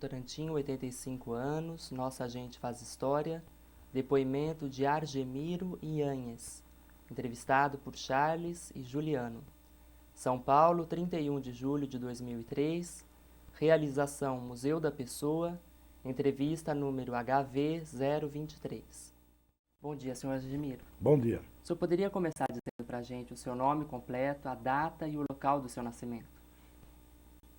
Votorantim, 85 anos, nossa gente faz história. Depoimento de Argemiro Yanhes, entrevistado por Charles e Juliano. São Paulo, 31 de julho de 2003. Realização Museu da Pessoa. Entrevista número HV023. Bom dia, senhor Argemiro. Bom dia. O senhor poderia começar dizendo para a gente o seu nome completo, a data e o local do seu nascimento?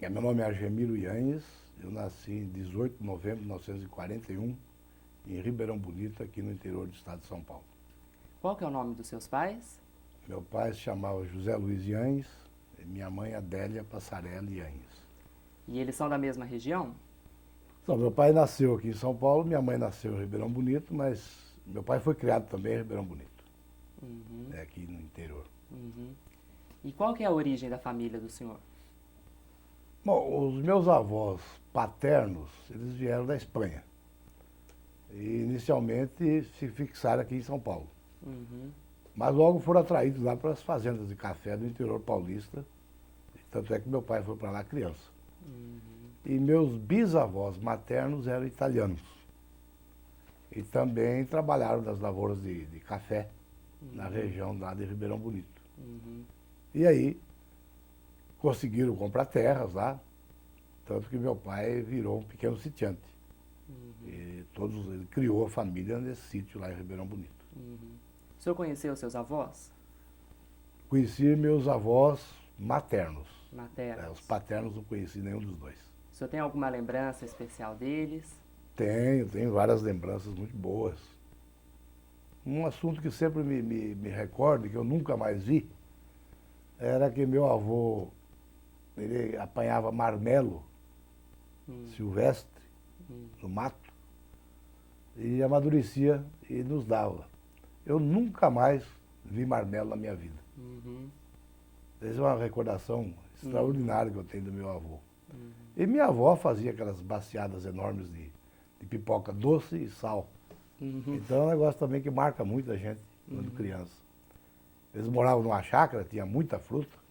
Meu nome é Argemiro Yanhes, eu nasci em 18 de novembro de 1941, em Ribeirão Bonito, aqui no interior do estado de São Paulo. Qual que é o nome dos seus pais? Meu pai se chamava José Luiz Yanhes, e minha mãe Adélia Passarelli Yanhes. E eles são da mesma região? Então, meu pai nasceu aqui em São Paulo, minha mãe nasceu em Ribeirão Bonito, mas meu pai foi criado também em Ribeirão Bonito, aqui no interior. E qual que é a origem da família do senhor? Bom, os meus avós paternos, eles vieram da Espanha. E inicialmente se fixaram aqui em São Paulo. Mas logo foram atraídos lá para as fazendas de café do interior paulista. Tanto é que meu pai foi para lá criança. E meus bisavós maternos eram italianos. E também trabalharam nas lavouras de café na região lá de Ribeirão Bonito. E aí conseguiram comprar terras lá, tanto que meu pai virou um pequeno sitiante. E ele criou a família nesse sítio lá em Ribeirão Bonito. O senhor conheceu seus avós? Conheci meus avós maternos. Maternos. Os paternos não conheci nenhum dos dois. O senhor tem alguma lembrança especial deles? Tenho várias lembranças muito boas. Um assunto que sempre me recordo, que eu nunca mais vi, era que meu avô, ele apanhava marmelo silvestre no mato e amadurecia e nos dava. Eu nunca mais vi marmelo na minha vida. Essa é uma recordação extraordinária que eu tenho do meu avô. E minha avó fazia aquelas baciadas enormes de pipoca doce e sal. Então é um negócio também que marca muito a gente quando criança. Eles moravam numa chácara, tinha muita fruta,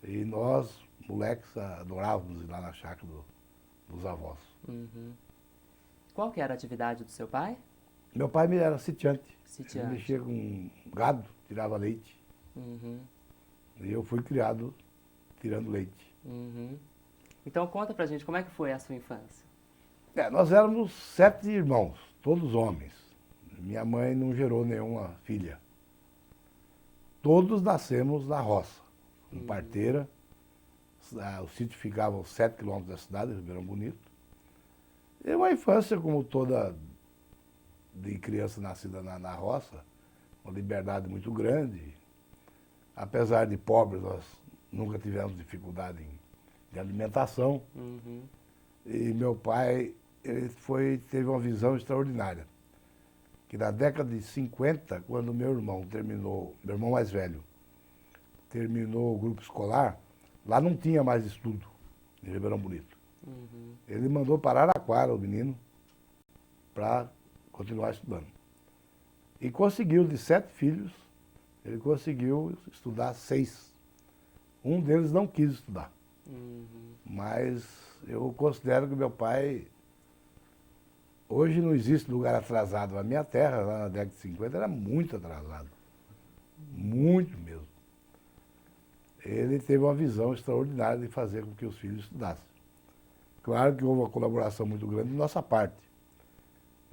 e nós, moleques, adorávamos ir lá na chácara dos avós. Qual que era a atividade do seu pai? Meu pai era sitiante. Sitiante. Ele mexia com gado, tirava leite. E eu fui criado tirando leite. Então conta pra gente como é que foi a sua infância. Nós éramos 7 irmãos, todos homens. Minha mãe não gerou nenhuma filha. Todos nascemos na roça, em parteira. O sítio ficava aos 7 quilômetros da cidade, Ribeirão Bonito. E uma infância como toda de criança nascida na roça, uma liberdade muito grande. Apesar de pobres, nós nunca tivemos dificuldade de alimentação. E meu pai, teve uma visão extraordinária. Que na década de 50, quando meu irmão mais velho, terminou o grupo escolar, lá não tinha mais estudo em Ribeirão Bonito. Ele mandou para Araraquara o menino para continuar estudando. E conseguiu, de 7 filhos, ele conseguiu estudar 6. Um deles não quis estudar. Mas eu considero que meu pai... Hoje não existe lugar atrasado. A minha terra, lá na década de 50, era muito atrasado. Muito mesmo. Ele teve uma visão extraordinária de fazer com que os filhos estudassem. Claro que houve uma colaboração muito grande de nossa parte.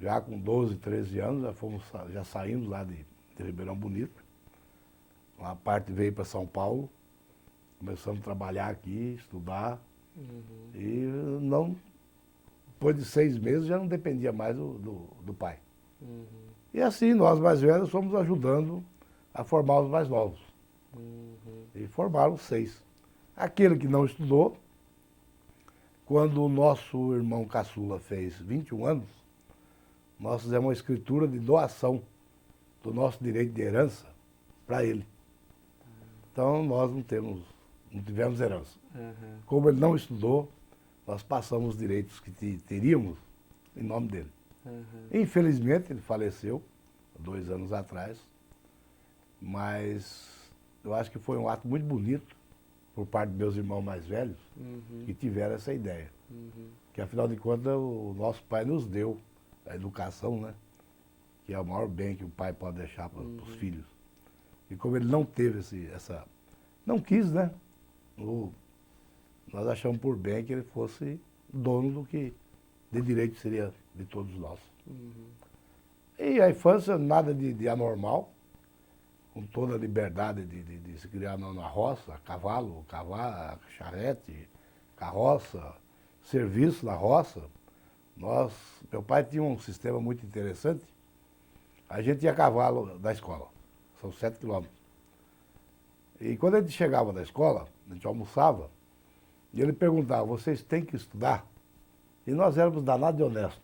Já com 12, 13 anos, já saímos lá de Ribeirão Bonito. Uma parte veio para São Paulo. Começamos a trabalhar aqui, estudar. E não... Depois de 6 meses já não dependia mais do pai. E assim, nós mais velhos fomos ajudando a formar os mais novos. E formaram 6. Aquele que não estudou, quando o nosso irmão caçula fez 21 anos, nós fizemos uma escritura de doação do nosso direito de herança para ele. Então nós não tivemos herança. Como ele não estudou, nós passamos os direitos que teríamos em nome dele. Infelizmente, ele faleceu 2 anos atrás, mas eu acho que foi um ato muito bonito por parte dos meus irmãos mais velhos, que tiveram essa ideia. Que, afinal de contas, o nosso pai nos deu a educação, né? Que é o maior bem que o pai pode deixar para os filhos. E como ele não teve essa... Não quis, né? Nós achamos por bem que ele fosse dono do que de direito seria de todos nós. E a infância, nada de anormal, com toda a liberdade de se criar na roça, cavalo, charrete, carroça, serviço na roça. Meu pai tinha um sistema muito interessante. A gente ia a cavalo da escola, são 7 quilômetros. E quando a gente chegava da escola, a gente almoçava, e ele perguntava, vocês têm que estudar? E nós éramos danados de honestos.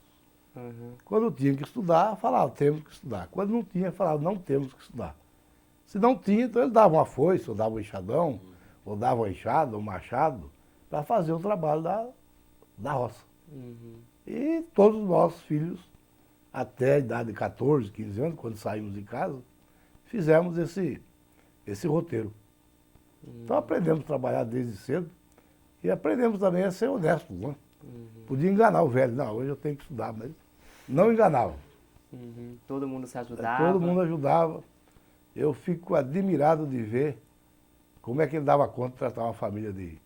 Quando tinha que estudar, falava, temos que estudar. Quando não tinha, falava, não temos que estudar. Se não tinha, então ele dava uma foice, ou dava um enxadão, ou dava uma enxada, um machado, para fazer o trabalho da roça. E todos os nossos filhos, até a idade de 14, 15 anos, quando saímos de casa, fizemos esse roteiro. Então aprendemos a trabalhar desde cedo e aprendemos também a ser honestos, né? Podia enganar o velho, não, hoje eu tenho que estudar, mas não enganava. Todo mundo se ajudava. Todo mundo ajudava. Eu fico admirado de ver como é que ele dava conta de tratar uma família de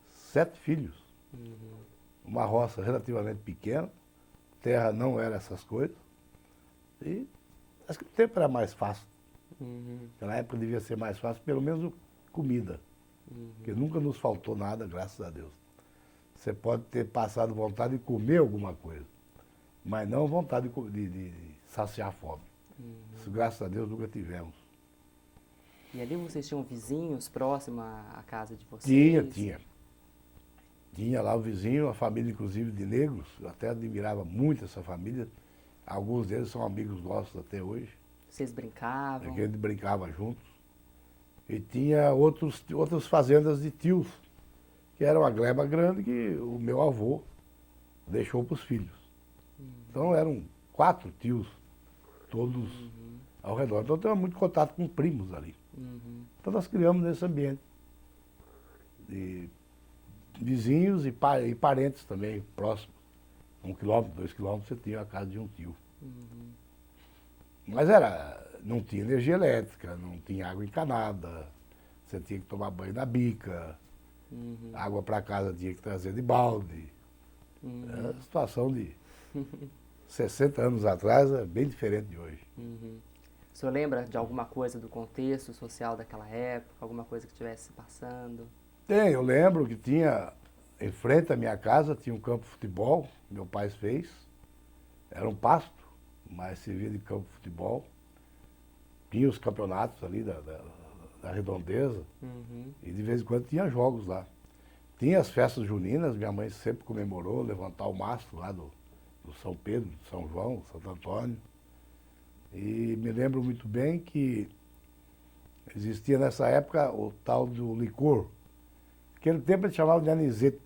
7 filhos. Uma roça relativamente pequena, terra não era essas coisas. E acho que o tempo era mais fácil. Naquela época devia ser mais fácil, pelo menos comida. Porque nunca nos faltou nada, graças a Deus. Você pode ter passado vontade de comer alguma coisa, mas não vontade de saciar a fome. Isso, graças a Deus, nunca tivemos. E ali vocês tinham vizinhos próximos à casa de vocês? Tinha. Tinha lá o vizinho, a família inclusive de negros. Eu até admirava muito essa família. Alguns deles são amigos nossos até hoje. Vocês brincavam? A gente brincava juntos. E tinha outras fazendas de tios, que era uma gleba grande que o meu avô deixou para os filhos. Então eram 4 tios, todos ao redor. Então eu tinha muito contato com primos ali. Então nós criamos nesse ambiente. De vizinhos e parentes também próximos. 1 quilômetro, 2 quilômetros, você tinha a casa de um tio. Mas não tinha energia elétrica, não tinha água encanada, você tinha que tomar banho na bica, água para casa tinha que trazer de balde. Era uma situação de 60 anos atrás, é bem diferente de hoje. O senhor lembra de alguma coisa do contexto social daquela época, alguma coisa que estivesse se passando? Eu lembro que tinha, em frente à minha casa, tinha um campo de futebol, que meu pai fez. Era um pasto, mas servia de campo de futebol. Tinha os campeonatos ali da redondeza, e de vez em quando tinha jogos lá. Tinha as festas juninas, minha mãe sempre comemorou, levantar o mastro lá do São Pedro, do São João, Santo Antônio. E me lembro muito bem que existia nessa época o tal do licor. Naquele tempo eles chamavam de anisete.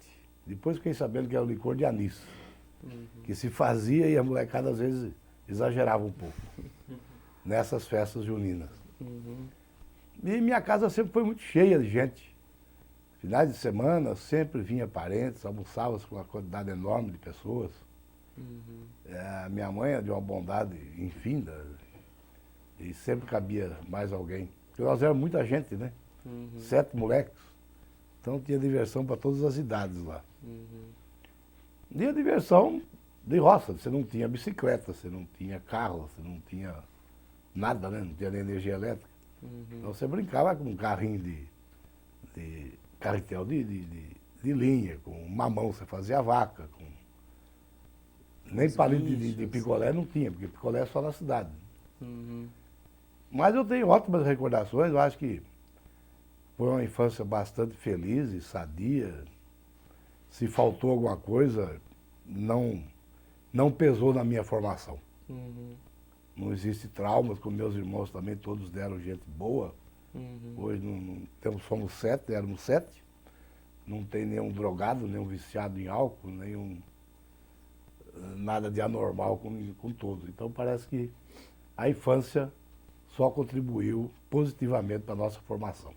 Depois fiquei sabendo que era o licor de anis. Que se fazia e a molecada às vezes exagerava um pouco nessas festas juninas. E minha casa sempre foi muito cheia de gente. Finais de semana sempre vinha parentes, almoçava com uma quantidade enorme de pessoas. A minha mãe é de uma bondade infinda e sempre cabia mais alguém. Porque nós éramos muita gente, né? 7 moleques. Então tinha diversão para todas as idades lá. E a diversão de roça. Você não tinha bicicleta, você não tinha carro, você não tinha nada, né? Não tinha nem energia elétrica. Então você brincava com um carrinho de carretel de linha, com mamão você fazia a vaca, com... Nem palito de picolé não tinha, porque picolé é só na cidade. Mas eu tenho ótimas recordações, eu acho que foi uma infância bastante feliz e sadia. Se faltou alguma coisa, não pesou na minha formação. Não existe traumas, como meus irmãos também, todos deram gente boa. Hoje somos 7, éramos 7. Não tem nenhum drogado, nenhum viciado em álcool, nada de anormal com todos. Então parece que a infância só contribuiu positivamente para a nossa formação.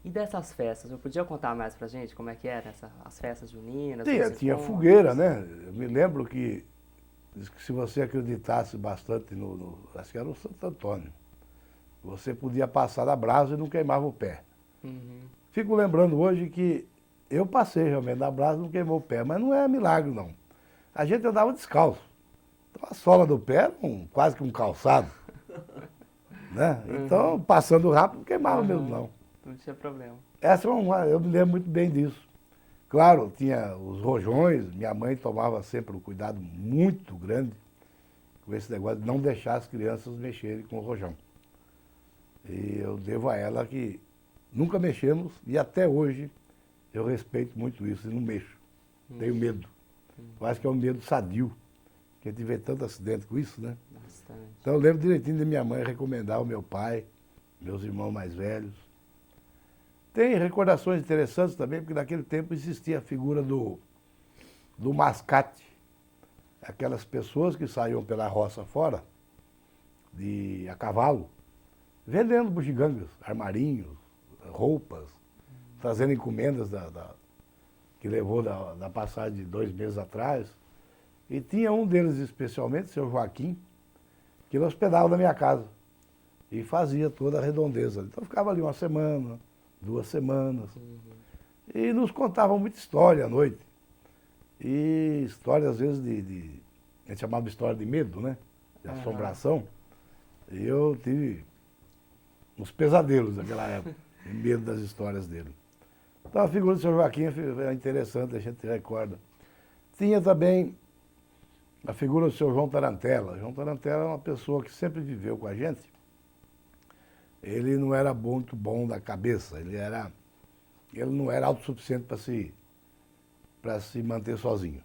E dessas festas, eu podia contar mais pra gente como é que era as festas juninas, os Tinha encontros? fogueira, né? Eu me lembro que, diz que se você acreditasse bastante acho que era o Santo Antônio, você podia passar da brasa e não queimava o pé. Uhum. Fico lembrando hoje que eu passei realmente da brasa e não queimou o pé, mas não é milagre não. A gente andava descalço. Então a sola do pé era quase que um calçado, né? Uhum. Então, passando rápido, não queimava mesmo Uhum. não. Não tinha problema. Eu me lembro muito bem disso. Claro, tinha os rojões, minha mãe tomava sempre um cuidado muito grande com esse negócio de não deixar as crianças mexerem com o rojão. E eu devo a ela que nunca mexemos e até hoje eu respeito muito isso e não mexo. Tenho medo. Eu acho que é um medo sadio, porque a gente vê tanto acidente com isso, né? Bastante. Então eu lembro direitinho de minha mãe recomendar ao meu pai, meus irmãos mais velhos. Tem recordações interessantes também, porque naquele tempo existia a figura do mascate. Aquelas pessoas que saíam pela roça fora, a cavalo, vendendo bugigangas, armarinhos, roupas, trazendo encomendas que levou da passagem de 2 meses atrás. E tinha um deles especialmente, seu Joaquim, que ele hospedava na minha casa e fazia toda a redondeza. Então ficava ali uma semana, 2 semanas, e nos contavam muita história à noite. E história, às vezes, a gente chamava de história de medo, né? De assombração. E eu tive uns pesadelos naquela época, de medo das histórias dele. Então a figura do seu Joaquim é interessante, a gente recorda. Tinha também a figura do seu João Tarantella. João Tarantella é uma pessoa que sempre viveu com a gente. Ele não era muito bom da cabeça, ele não era autossuficiente para se manter sozinho.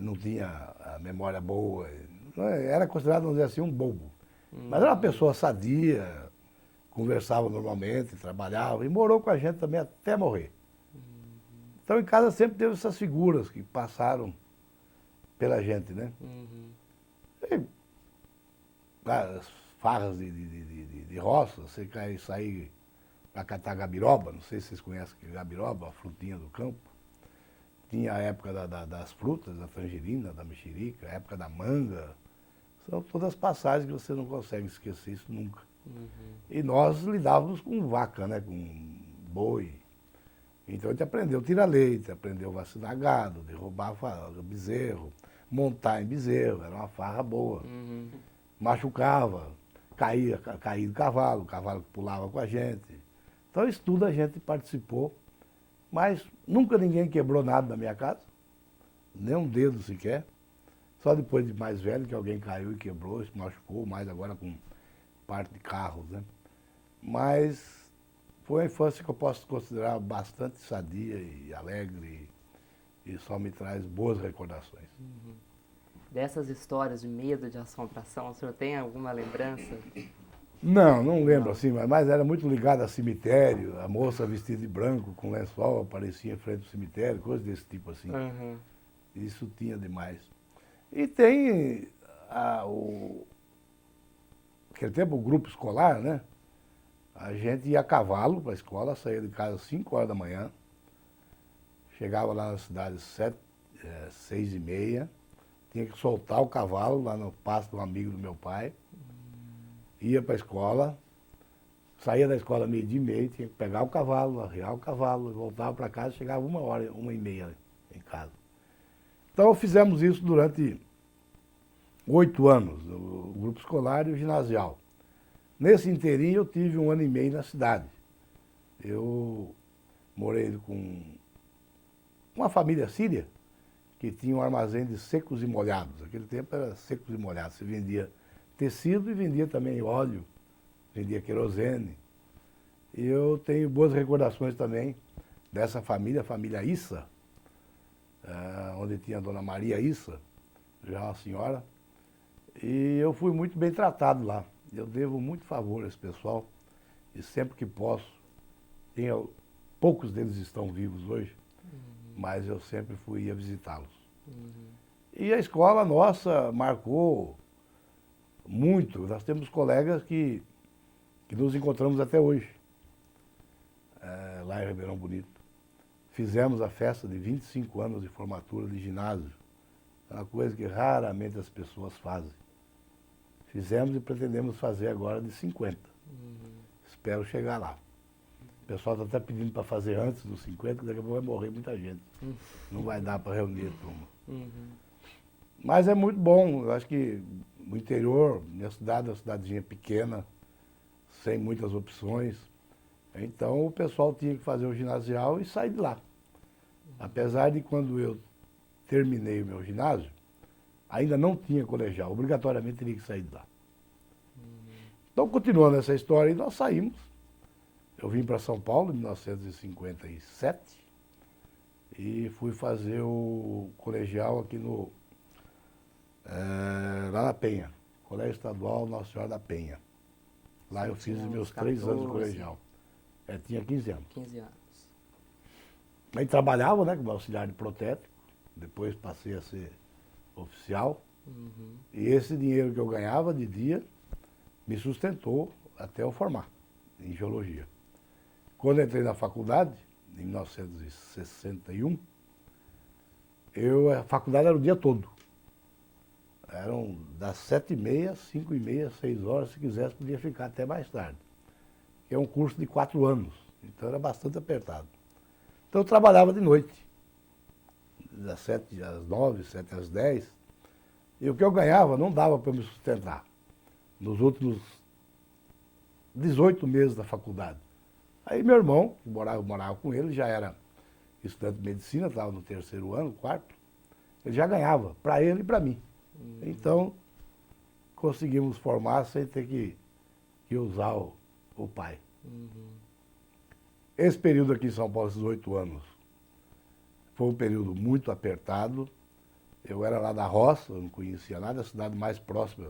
Não tinha a memória boa, era considerado, vamos dizer assim, um bobo. Mas era uma pessoa sadia, conversava normalmente, trabalhava e morou com a gente também até morrer. Então em casa sempre teve essas figuras que passaram pela gente, né? E, as farras de roça, você sair para catar gabiroba, não sei se vocês conhecem gabiroba, a frutinha do campo. Tinha a época das frutas, da tangerina, da mexerica, a época da manga. São todas passagens que você não consegue esquecer isso nunca. E nós lidávamos com vaca, né? Com boi. Então a gente aprendeu a tirar leite, aprendeu a vacinar gado, derrubar bezerro, montar em bezerro, era uma farra boa. Machucava, caía do cavalo, o cavalo pulava com a gente. Então isso tudo a gente participou, mas nunca ninguém quebrou nada na minha casa, nem um dedo sequer. Só depois de mais velho que alguém caiu e quebrou, se machucou, mais agora com parte de carros, né? Mas foi uma infância que eu posso considerar bastante sadia e alegre e só me traz boas recordações. Dessas histórias de medo, de assombração, o senhor tem alguma lembrança? Não lembro assim, mas era muito ligado a cemitério, a moça vestida de branco com lençol aparecia em frente do cemitério, coisas desse tipo assim. Isso tinha demais. E tem aquele tempo o grupo escolar, né? A gente ia a cavalo para a escola, saía de casa às 5 horas da manhã, chegava lá na cidade às 6h30, tinha que soltar o cavalo lá no pasto de um amigo do meu pai, ia para a escola, saía da escola 12h30, tinha que pegar o cavalo, arriar o cavalo, voltava para casa, chegava 1h, 1h30 em casa. Então fizemos isso durante 8 anos, o grupo escolar e o ginasial. Nesse inteirinho eu tive 1 ano e meio na cidade. Eu morei com uma família síria que tinha um armazém de secos e molhados. Naquele tempo era secos e molhados. Você vendia tecido e vendia também óleo, vendia querosene. E eu tenho boas recordações também dessa família, a família Issa, onde tinha a dona Maria Issa, já uma senhora. E eu fui muito bem tratado lá. Eu devo muito favor a esse pessoal e sempre que posso, poucos deles estão vivos hoje, mas eu sempre ia visitá-los. E a escola nossa marcou muito. Nós temos colegas que nos encontramos até hoje. lá em Ribeirão Bonito. Fizemos a festa de 25 anos de formatura de ginásio. É uma coisa que raramente as pessoas fazem. Fizemos e pretendemos fazer agora de 50. Espero chegar lá. O pessoal está até pedindo para fazer antes dos 50, que daqui a pouco vai morrer muita gente. Não vai dar para reunir a turma. Mas é muito bom. Eu acho que no interior, minha cidade é uma cidadezinha pequena, sem muitas opções. Então o pessoal tinha que fazer o ginasial e sair de lá. Apesar de quando eu terminei o meu ginásio, ainda não tinha colegial, obrigatoriamente teria que sair de lá. Então, continuando essa história, nós saímos. Eu vim para São Paulo em 1957 e fui fazer o colegial aqui lá na Penha, Colégio Estadual Nossa Senhora da Penha. Lá eu fiz os meus 3 anos de colegial. Tinha 15 anos. 15 anos. Aí trabalhava, né, como auxiliar de protético, depois passei a ser oficial. E esse dinheiro que eu ganhava de dia me sustentou até eu formar em geologia. Quando eu entrei na faculdade, em 1961, a faculdade era o dia todo. Eram das 7h30, 5h30, 6 horas, se quisesse, podia ficar até mais tarde. Que é um curso de 4 anos, então era bastante apertado. Então eu trabalhava de noite, das 7 às 9, 7 às 10, e o que eu ganhava não dava para me sustentar nos últimos 18 meses da faculdade. Aí meu irmão, que morava com ele, já era estudante de medicina, estava no 3º ano, 4º, ele já ganhava, para ele e para mim. Então, conseguimos formar sem ter que usar o pai. Esse período aqui em São Paulo, esses 8 anos, foi um período muito apertado. Eu era lá da roça, eu não conhecia nada, a cidade mais próxima,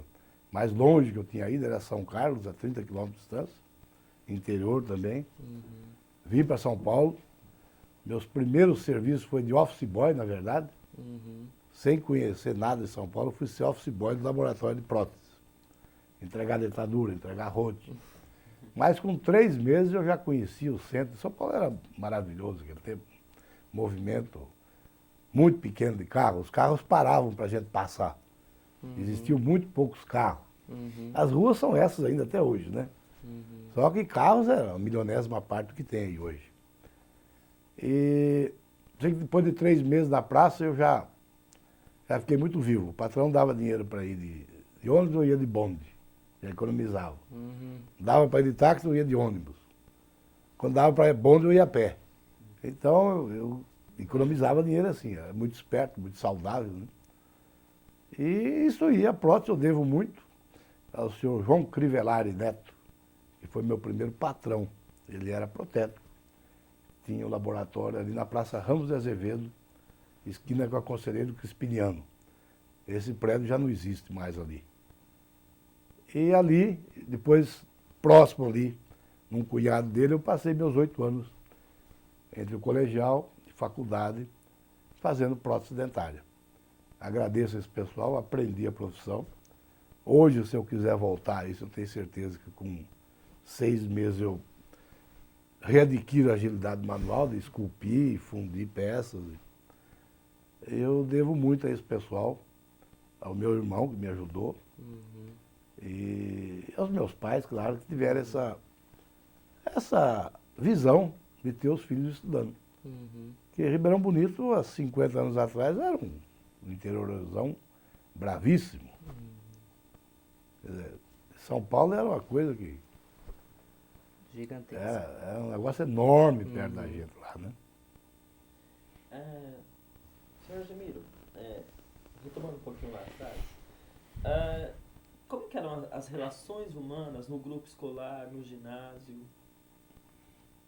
mais longe que eu tinha ido era São Carlos, a 30 quilômetros de distância, interior também. Vim para São Paulo, meus primeiros serviços foi de office boy, na verdade. Sem conhecer nada de São Paulo, eu fui ser office boy do laboratório de prótese. Entregar dentadura, entregar rote. Mas com 3 meses eu já conhecia o centro. São Paulo era maravilhoso naquele tempo. Movimento muito pequeno de carros. Os carros paravam para a gente passar. Existiam muito poucos carros. As ruas são essas ainda até hoje, né? Só que carros é a milionésima parte do que tem aí hoje. E depois de 3 meses na praça eu já fiquei muito vivo. O patrão dava dinheiro para ir de ônibus, eu ia de bonde. Já economizava. Dava para ir de táxi, eu ia de ônibus. Quando dava para ir bonde, eu ia a pé. Então, eu economizava dinheiro assim. Era muito esperto, muito saudável, né? E isso aí, a prótese eu devo muito ao senhor João Crivellari Neto, que foi meu primeiro patrão. Ele era protético. Tinha um laboratório ali na Praça Ramos de Azevedo, esquina com a Conselheiro Crispiniano. Esse prédio já não existe mais ali. E ali, depois, próximo ali, num cunhado dele, eu passei meus 8 anos entre o colegial e faculdade, fazendo prótese dentária. Agradeço a esse pessoal, aprendi a profissão. Hoje, se eu quiser voltar a isso, eu tenho certeza que com 6 meses eu readquiro a agilidade manual de esculpir, fundir peças. Eu devo muito a esse pessoal, ao meu irmão que me ajudou, e aos meus pais, claro, que tiveram essa visão de ter os filhos estudando. Porque Ribeirão Bonito, há 50 anos atrás, era um interiorzão bravíssimo. Quer dizer, São Paulo era uma coisa que... Gigantesco. Era um negócio enorme perto da gente lá, né? Senhor Gemiro, retomando um pouquinho lá atrás, como que eram as relações humanas no grupo escolar, no ginásio?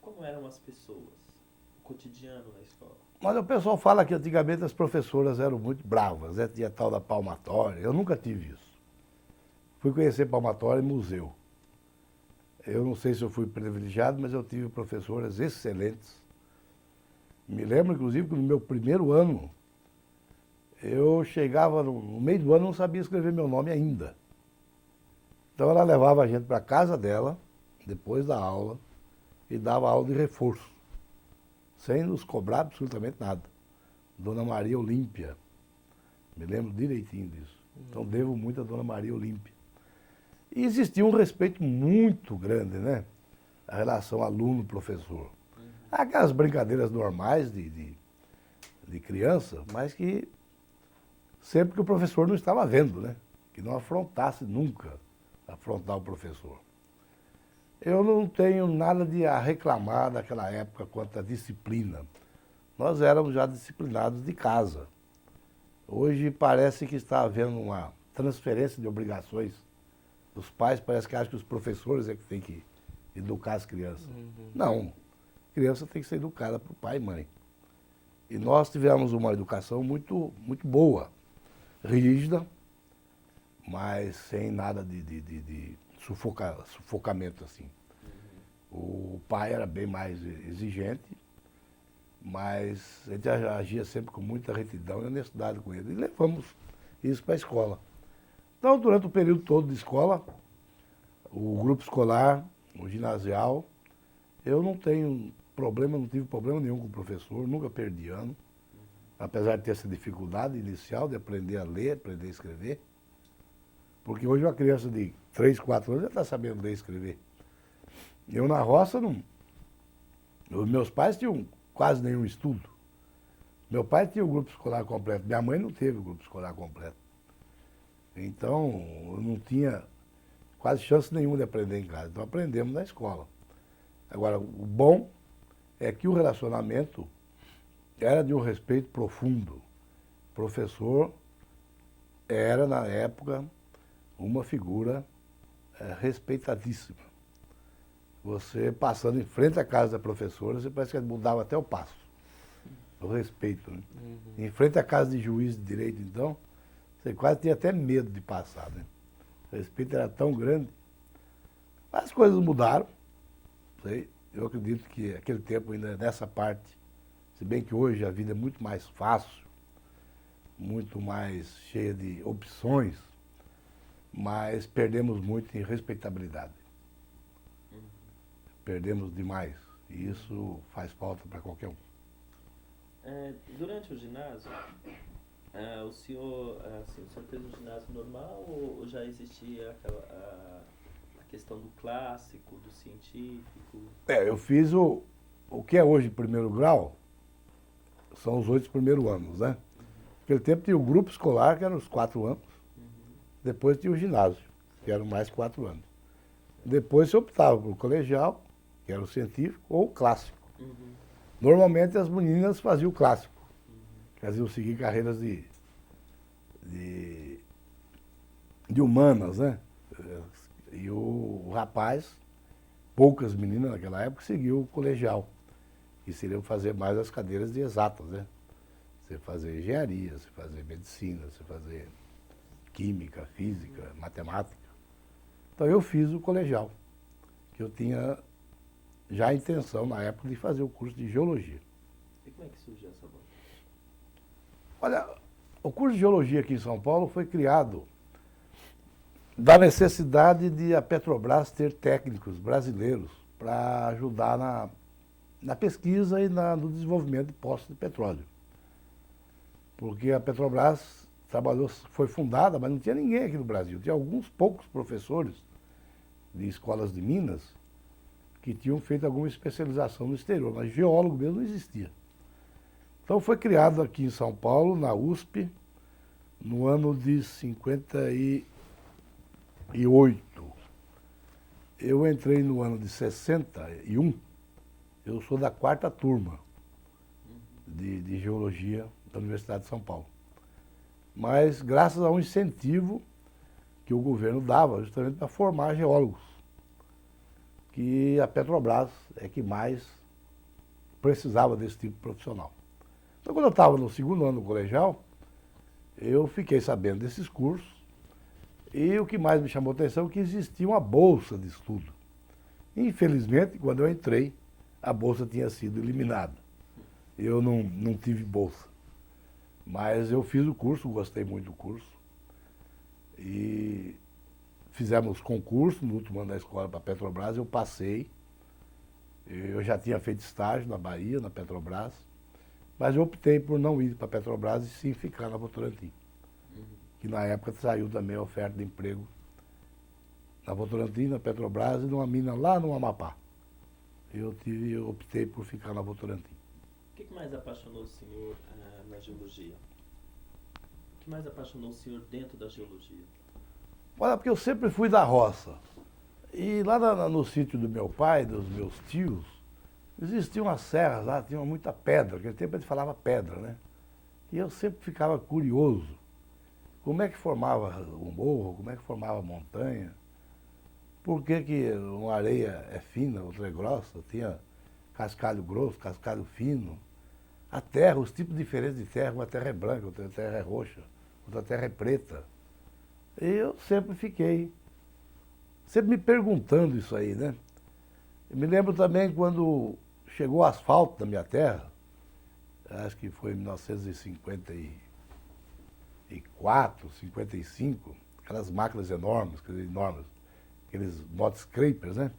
Como eram as pessoas, o cotidiano na escola? Mas o pessoal fala que antigamente as professoras eram muito bravas, né? Tinha tal da palmatória. Eu nunca tive isso. Fui conhecer palmatória em museu. Eu não sei se eu fui privilegiado, mas eu tive professoras excelentes. Me lembro, inclusive, que no meu primeiro ano, eu chegava no meio do ano e não sabia escrever meu nome ainda. Então ela levava a gente para a casa dela, depois da aula, e dava aula de reforço. sem nos cobrar absolutamente nada. Dona Maria Olímpia, me lembro direitinho disso. Então devo muito a Dona Maria Olímpia. E existia um respeito muito grande, né? A relação aluno-professor. Aquelas brincadeiras normais de criança, mas que sempre que o professor não estava vendo, né? Que não afrontasse nunca afrontar o professor. Eu não tenho nada a reclamar daquela época quanto à disciplina. Nós éramos já disciplinados de casa. Hoje parece que está havendo uma transferência de obrigações dos pais, parece que acham que os professores é que têm que educar as crianças. Não, a criança tem que ser educada por pai e mãe. E nós tivemos uma educação muito, muito boa, rígida, mas sem nada de sufocamento assim. O pai era bem mais exigente, mas a gente agia sempre com muita retidão e honestidade com ele. E levamos isso para a escola. Então, durante o período todo de escola, o grupo escolar, o ginasial, eu não tenho problema, não tive problema nenhum com o professor, nunca perdi ano, apesar de ter essa dificuldade inicial de aprender a ler, aprender a escrever. Porque hoje uma criança de 3, 4 anos já está sabendo ler e escrever. Eu na roça, não. Os meus pais tinham quase nenhum estudo. Meu pai tinha o grupo escolar completo, minha mãe não teve o grupo escolar completo. Então, eu não tinha quase chance nenhuma de aprender em casa. Então, aprendemos na escola. Agora, o bom é que o relacionamento era de um respeito profundo. O professor era, na época, uma figura respeitadíssima. Você passando em frente à casa da professora, você parece que mudava até o passo. O respeito, né? Em frente à casa de juiz de direito, então, você quase tinha até medo de passar, né? O respeito era tão grande. Mas as coisas mudaram. Sei. Eu acredito que aquele tempo ainda nessa parte, se bem que hoje a vida é muito mais fácil, muito mais cheia de opções, mas perdemos muito em respeitabilidade. Perdemos demais. E isso faz falta para qualquer um. Durante o ginásio, o senhor fez um ginásio normal ou já existia a questão do clássico, do científico? Eu fiz o que é hoje primeiro grau, são os 8 primeiros anos, né? Naquele tempo tinha o grupo escolar, que eram os 4 anos. Depois tinha o ginásio, que eram mais 4 anos. Depois se optava por colegial, que era o científico, ou o clássico. Normalmente as meninas faziam o clássico, faziam seguir carreiras de humanas, né? E o rapaz, poucas meninas naquela época, seguiu o colegial, que seriam fazer mais as cadeiras de exatas, né? Você fazer engenharia, você fazer medicina, você fazer química, física, matemática. Então eu fiz o colegial, que eu tinha já a intenção na época de fazer o curso de geologia. E como é que surgiu essa vontade? Olha, o curso de geologia aqui em São Paulo foi criado da necessidade de a Petrobras ter técnicos brasileiros para ajudar na pesquisa e no desenvolvimento de postos de petróleo. Porque a Petrobras foi fundada, mas não tinha ninguém aqui no Brasil. Tinha alguns poucos professores de escolas de Minas que tinham feito alguma especialização no exterior, mas geólogo mesmo não existia. Então foi criado aqui em São Paulo, na USP, no ano de 58. Eu entrei no ano de 61, eu sou da 4ª turma de geologia da Universidade de São Paulo. Mas graças a um incentivo que o governo dava justamente para formar geólogos, que a Petrobras é que mais precisava desse tipo de profissional. Então, quando eu estava no 2º ano do colegial, eu fiquei sabendo desses cursos e o que mais me chamou a atenção é que existia uma bolsa de estudo. Infelizmente, quando eu entrei, a bolsa tinha sido eliminada. Eu não tive bolsa. Mas eu fiz o curso, gostei muito do curso. E fizemos concurso no último ano da escola para a Petrobras, eu passei. Eu já tinha feito estágio na Bahia, na Petrobras, mas eu optei por não ir para a Petrobras e sim ficar na Votorantim. Que na época saiu também a oferta de emprego na Votorantim, na Petrobras e numa mina lá no Amapá. Eu optei por ficar na Votorantim. O que mais apaixonou o senhor na geologia? O que mais apaixonou o senhor dentro da geologia? Olha, porque eu sempre fui da roça. E lá no sítio do meu pai, dos meus tios, existiam umas serras lá, tinha muita pedra. Naquele tempo a gente falava pedra, né? E eu sempre ficava curioso. Como é que formava o morro, como é que formava a montanha? Por que uma areia é fina, outra é grossa? Tinha cascalho grosso, cascalho fino. A terra, os tipos diferentes de terra, uma terra é branca, outra terra é roxa, outra terra é preta. E eu sempre me perguntando isso aí, né? Eu me lembro também quando chegou o asfalto na minha terra, acho que foi em 1954, 55, aquelas máquinas enormes, aqueles bot scrapers, né?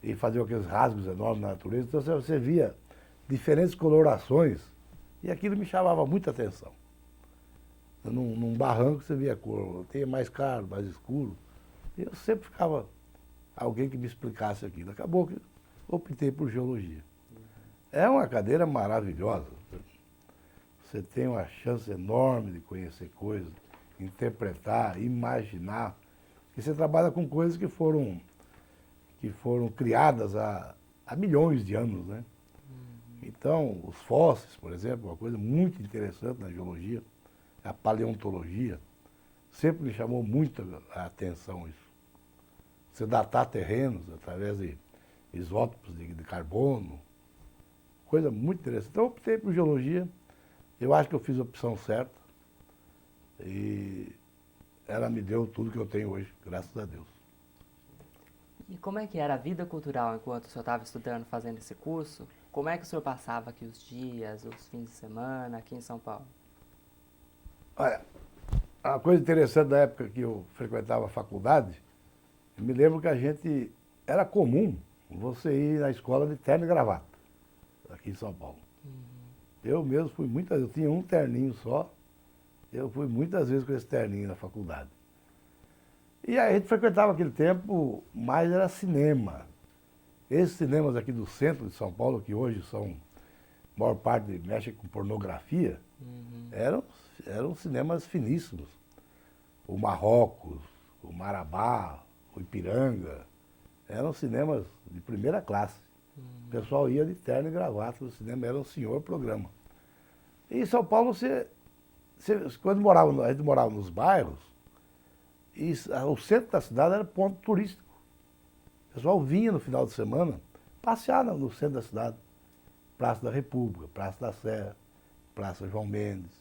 E faziam aqueles rasgos enormes na natureza. Então você via diferentes colorações e aquilo me chamava muita atenção. Num barranco você via a cor, tem mais claro, mais escuro. E eu sempre ficava alguém que me explicasse aquilo. Acabou que optei por geologia. É uma cadeira maravilhosa. Você tem uma chance enorme de conhecer coisas, interpretar, imaginar. Porque você trabalha com coisas que foram criadas há milhões de anos, né? Então, os fósseis, por exemplo, uma coisa muito interessante na geologia, é a paleontologia. Sempre me chamou muito a atenção isso. Você datar terrenos através de isótopos de carbono, coisa muito interessante. Então, eu optei por geologia. Eu acho que eu fiz a opção certa e ela me deu tudo que eu tenho hoje, graças a Deus. E como é que era a vida cultural enquanto o senhor estava estudando, fazendo esse curso? Como é que o senhor passava aqui os dias, os fins de semana, aqui em São Paulo? Olha, uma coisa interessante da época que eu frequentava a faculdade, eu me lembro que era comum você ir na escola de terno e gravata, aqui em São Paulo. Eu mesmo eu tinha um terninho só, eu fui muitas vezes com esse terninho na faculdade. E aí a gente frequentava aquele tempo, mais era cinema. Esses cinemas aqui do centro de São Paulo, que hoje são, a maior parte mexem com pornografia, eram cinemas finíssimos. O Marrocos, o Marabá, o Ipiranga, eram cinemas de primeira classe. O pessoal ia de terno e gravata, o cinema era um senhor programa. E em São Paulo, quando a gente morava nos bairros, o centro da cidade era ponto turístico. O pessoal vinha no final de semana passear no centro da cidade. Praça da República, Praça da Sé, Praça João Mendes.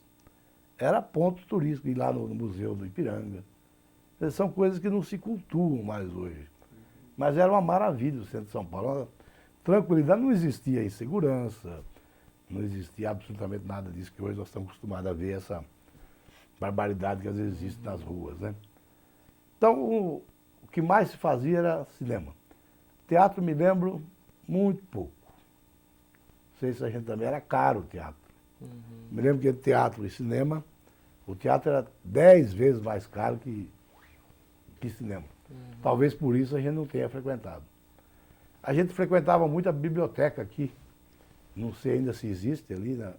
Era ponto turístico, ir lá no Museu do Ipiranga. São coisas que não se cultuam mais hoje. Mas era uma maravilha o centro de São Paulo. Tranquilidade, não existia insegurança, não existia absolutamente nada disso que hoje nós estamos acostumados a ver, essa barbaridade que às vezes existe nas ruas, né? Então, o que mais se fazia era cinema. Teatro, me lembro, muito pouco. Não sei se a gente também era caro o teatro. Me lembro que teatro e cinema, o teatro era 10 vezes mais caro que cinema. Talvez por isso a gente não tenha frequentado. A gente frequentava muito a biblioteca aqui. Não sei ainda se existe ali na...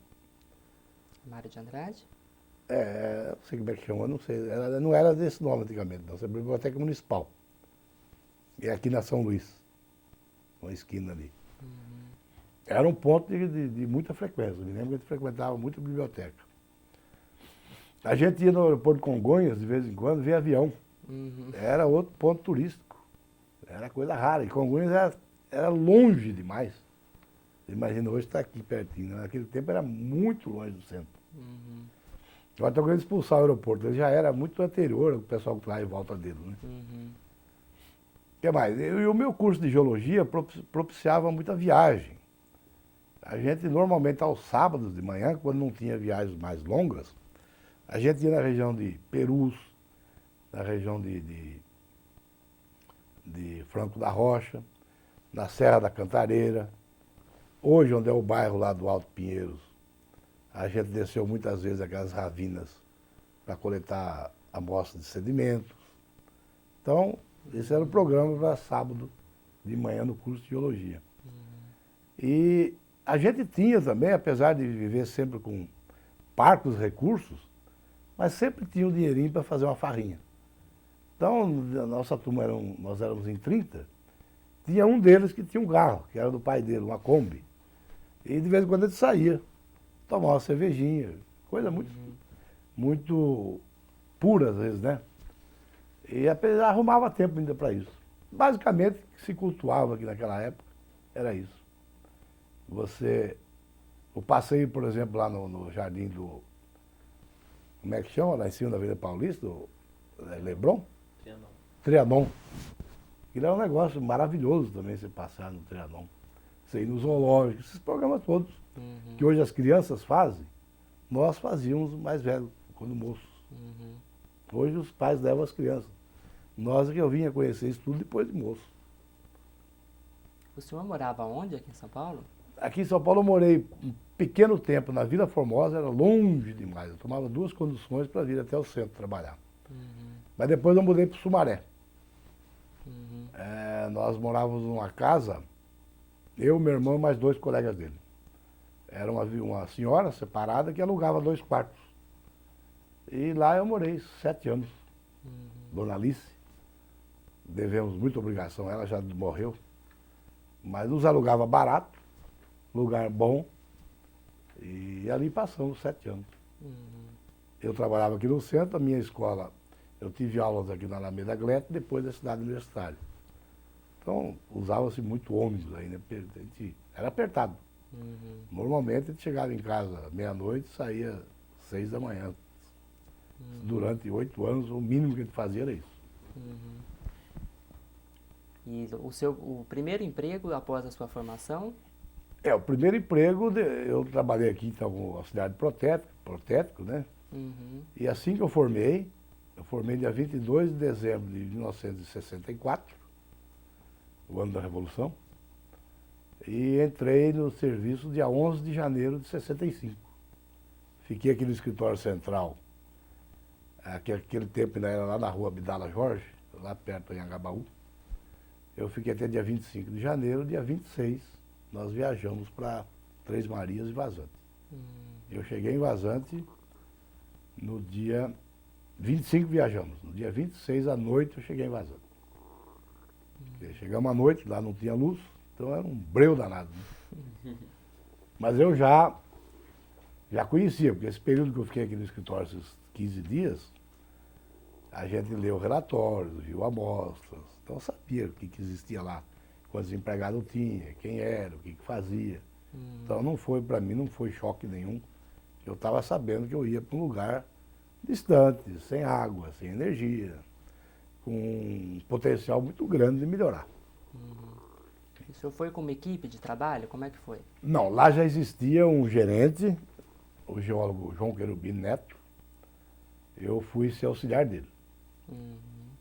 Mário de Andrade? não sei como é que chama, não sei. Não era desse nome antigamente, não. Essa biblioteca municipal. E aqui na São Luís, uma esquina ali. Era um ponto de muita frequência. Me lembro que a gente frequentava muito a biblioteca. A gente ia no aeroporto de Congonhas, de vez em quando, ver avião. Era outro ponto turístico. Era coisa rara. E Congonhas era longe demais. Imagina, hoje está aqui pertinho. Naquele tempo era muito longe do centro. Agora estão querendo expulsar o aeroporto. Ele já era muito anterior ao pessoal que lá em volta dele, né? O que mais? E o meu curso de geologia propiciava muita viagem. A gente normalmente aos sábados de manhã, quando não tinha viagens mais longas, a gente ia na região de Perus, na região de Franco da Rocha. na Serra da Cantareira. Hoje, onde é o bairro lá do Alto Pinheiros, a gente desceu muitas vezes aquelas ravinas para coletar amostras de sedimentos. Então, esse era o programa para sábado de manhã no curso de Geologia. E a gente tinha também, apesar de viver sempre com parcos recursos, mas sempre tinha um dinheirinho para fazer uma farrinha. Então, a nossa turma, nós éramos em 30, tinha um deles que tinha um carro, que era do pai dele, uma Kombi. E de vez em quando ele saía, tomava uma cervejinha, coisa muito pura às vezes, né? E arrumava tempo ainda para isso. Basicamente, o que se cultuava aqui naquela época era isso. O passeio, por exemplo, lá no jardim do, como é que chama, lá em cima da Avenida Paulista, Leblon? Trianon. Aquilo é um negócio maravilhoso também, você passar no Trianon. Você ir no zoológico, esses programas todos, que hoje as crianças fazem, nós fazíamos mais velhos, quando moços. Hoje os pais levam as crianças. Nós é que eu vinha conhecer isso tudo depois de moço. O senhor morava onde aqui em São Paulo? Aqui em São Paulo eu morei um pequeno tempo na Vila Formosa, era longe demais. Eu tomava 2 conduções para vir até o centro trabalhar. Mas depois eu mudei para o Sumaré. Nós morávamos numa casa, eu, meu irmão e mais 2 colegas dele. Era uma senhora separada que alugava 2 quartos. E lá eu morei 7 anos. Dona Alice. Devemos muita obrigação, ela já morreu. Mas nos alugava barato, lugar bom. E ali passamos 7 anos. Eu trabalhava aqui no centro, a minha escola, eu tive aulas aqui na Alameda Glete, depois da cidade universitária. Então, usava-se muito ônibus aí, né? Era apertado. Normalmente, a gente chegava em casa meia-noite e saía 6 da manhã. Durante 8 anos, o mínimo que a gente fazia era isso. E o primeiro emprego após a sua formação? O primeiro emprego, eu trabalhei aqui, então, com auxiliar de protético, né? E assim que eu formei dia 22 de dezembro de 1964, o ano da Revolução, e entrei no serviço dia 11 de janeiro de 65. Fiquei aqui no escritório central, aquele tempo ainda era lá na rua Abdala Jorge, lá perto em Anhangabaú. Eu fiquei até dia 25 de janeiro, dia 26 nós viajamos para Três Marias e Vazante. Eu cheguei em Vazante no dia 25 viajamos, no dia 26 à noite eu cheguei em Vazante. Chegamos à noite, lá não tinha luz, então era um breu danado. Né? Mas eu já conhecia, porque esse período que eu fiquei aqui no escritório, esses 15 dias, a gente leu relatórios, viu amostras, então eu sabia o que existia lá, quantos empregados tinha, quem era, o que fazia. Então não foi, para mim, não foi choque nenhum. Eu estava sabendo que eu ia para um lugar distante, sem água, sem energia, com um potencial muito grande de melhorar. O senhor foi com uma equipe de trabalho? Como é que foi? Não, lá já existia um gerente, o geólogo João Querubim Neto. Eu fui ser auxiliar dele.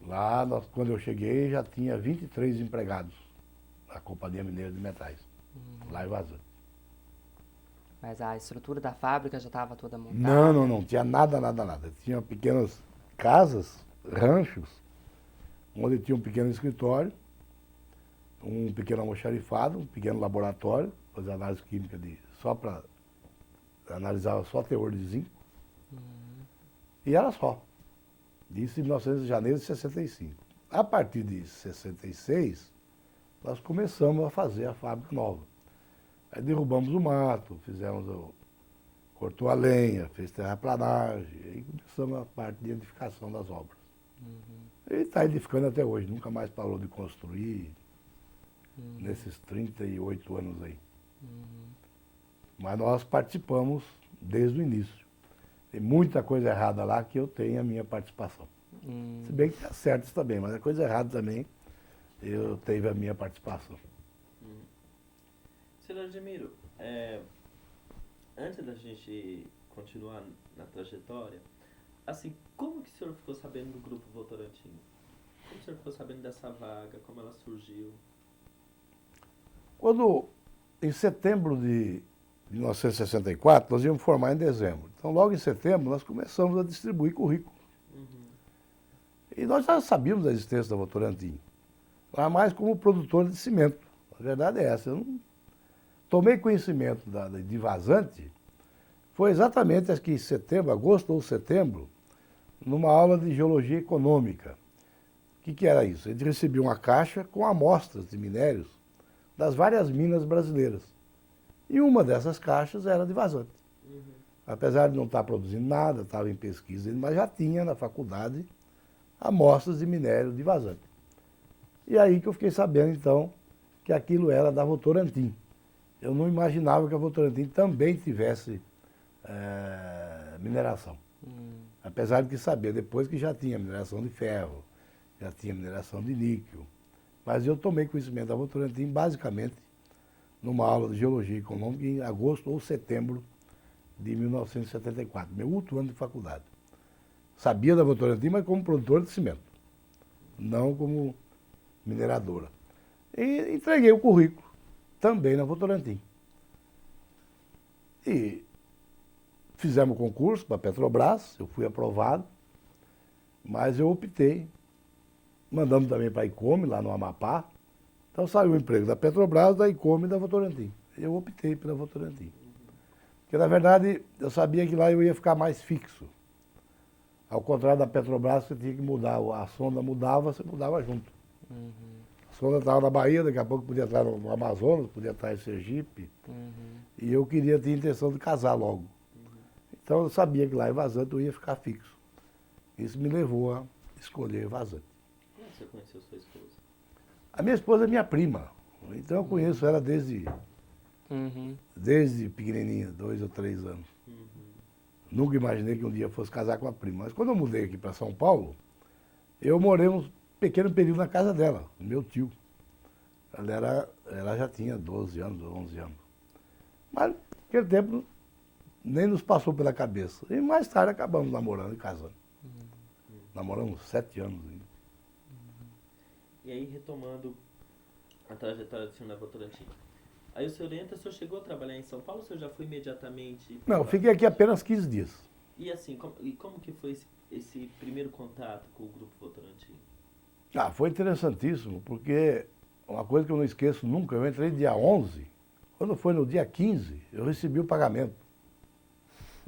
Lá, quando eu cheguei, já tinha 23 empregados na Companhia Mineira de Metais, lá em Vazante. Mas a estrutura da fábrica já estava toda montada? Não tinha nada. Tinha pequenas casas, ranchos, onde tinha um pequeno escritório, um pequeno almoxarifado, um pequeno laboratório, fazer análise química só para analisar só teor de zinco. E era só. Isso em 19 de janeiro de 65. A partir de 66, nós começamos a fazer a fábrica nova. Aí derrubamos o mato, cortou a lenha, fez terraplanagem, aí começamos a parte de edificação das obras. E está edificando até hoje, nunca mais parou de construir, nesses 38 anos aí. Mas nós participamos desde o início. Tem muita coisa errada lá que eu tenho a minha participação. Se bem que tá certo isso também, mas a coisa errada também, eu teve a minha participação. Senhor Ademiro, antes da gente continuar na trajetória, assim, como que o senhor ficou sabendo do Grupo Votorantim? Como o senhor ficou sabendo dessa vaga, como ela surgiu? Quando, em setembro de 1964, nós íamos formar em dezembro. Então, logo em setembro, nós começamos a distribuir currículo. E nós já sabíamos da existência da Votorantim, mas mais como produtor de cimento. A verdade é essa. Eu não tomei conhecimento de Vazante, foi exatamente acho que em setembro, agosto ou setembro, numa aula de geologia econômica. O que era isso? A gente recebia uma caixa com amostras de minérios das várias minas brasileiras. E uma dessas caixas era de Vazante. Apesar de não estar produzindo nada, estava em pesquisa, mas já tinha na faculdade amostras de minério de Vazante. E aí que eu fiquei sabendo, então, que aquilo era da Votorantim. Eu não imaginava que a Votorantim também tivesse mineração. Apesar de que sabia depois que já tinha mineração de ferro, já tinha mineração de níquel. Mas eu tomei conhecimento da Votorantim basicamente numa aula de geologia econômica em agosto ou setembro de 1974, meu último ano de faculdade. Sabia da Votorantim, mas como produtor de cimento, não como mineradora. E entreguei o currículo também na Votorantim. E fizemos o concurso para a Petrobras, eu fui aprovado, mas eu optei, mandamos também para a ICOME, lá no Amapá. Então saiu o emprego da Petrobras, da ICOME e da Votorantim. Eu optei pela Votorantim. Porque, na verdade, eu sabia que lá eu ia ficar mais fixo. Ao contrário da Petrobras, você tinha que mudar. A sonda mudava, você mudava junto. A sonda estava na Bahia, daqui a pouco podia estar no Amazonas, podia estar em Sergipe. E eu queria ter intenção de casar logo. Então eu sabia que lá em Vazante eu ia ficar fixo. Isso me levou a escolher Vazante. Como você conheceu sua esposa? A minha esposa é minha prima. Então eu conheço ela desde pequenininha, 2 ou 3 anos. Nunca imaginei que um dia fosse casar com a prima. Mas quando eu mudei aqui para São Paulo, eu morei um pequeno período na casa dela, do meu tio. Ela já tinha 12 anos, 11 anos. Mas naquele tempo nem nos passou pela cabeça. E mais tarde acabamos namorando e casando. Namoramos 7 anos ainda. E aí, retomando a trajetória do senhor na Votorantim. Aí o senhor entra, o senhor chegou a trabalhar em São Paulo ou o senhor já foi imediatamente? Não, eu fiquei aqui apenas 15 dias. E assim, como que foi esse primeiro contato com o Grupo Votorantim? Foi interessantíssimo, porque uma coisa que eu não esqueço nunca, eu entrei dia 11, quando foi no dia 15, eu recebi o pagamento.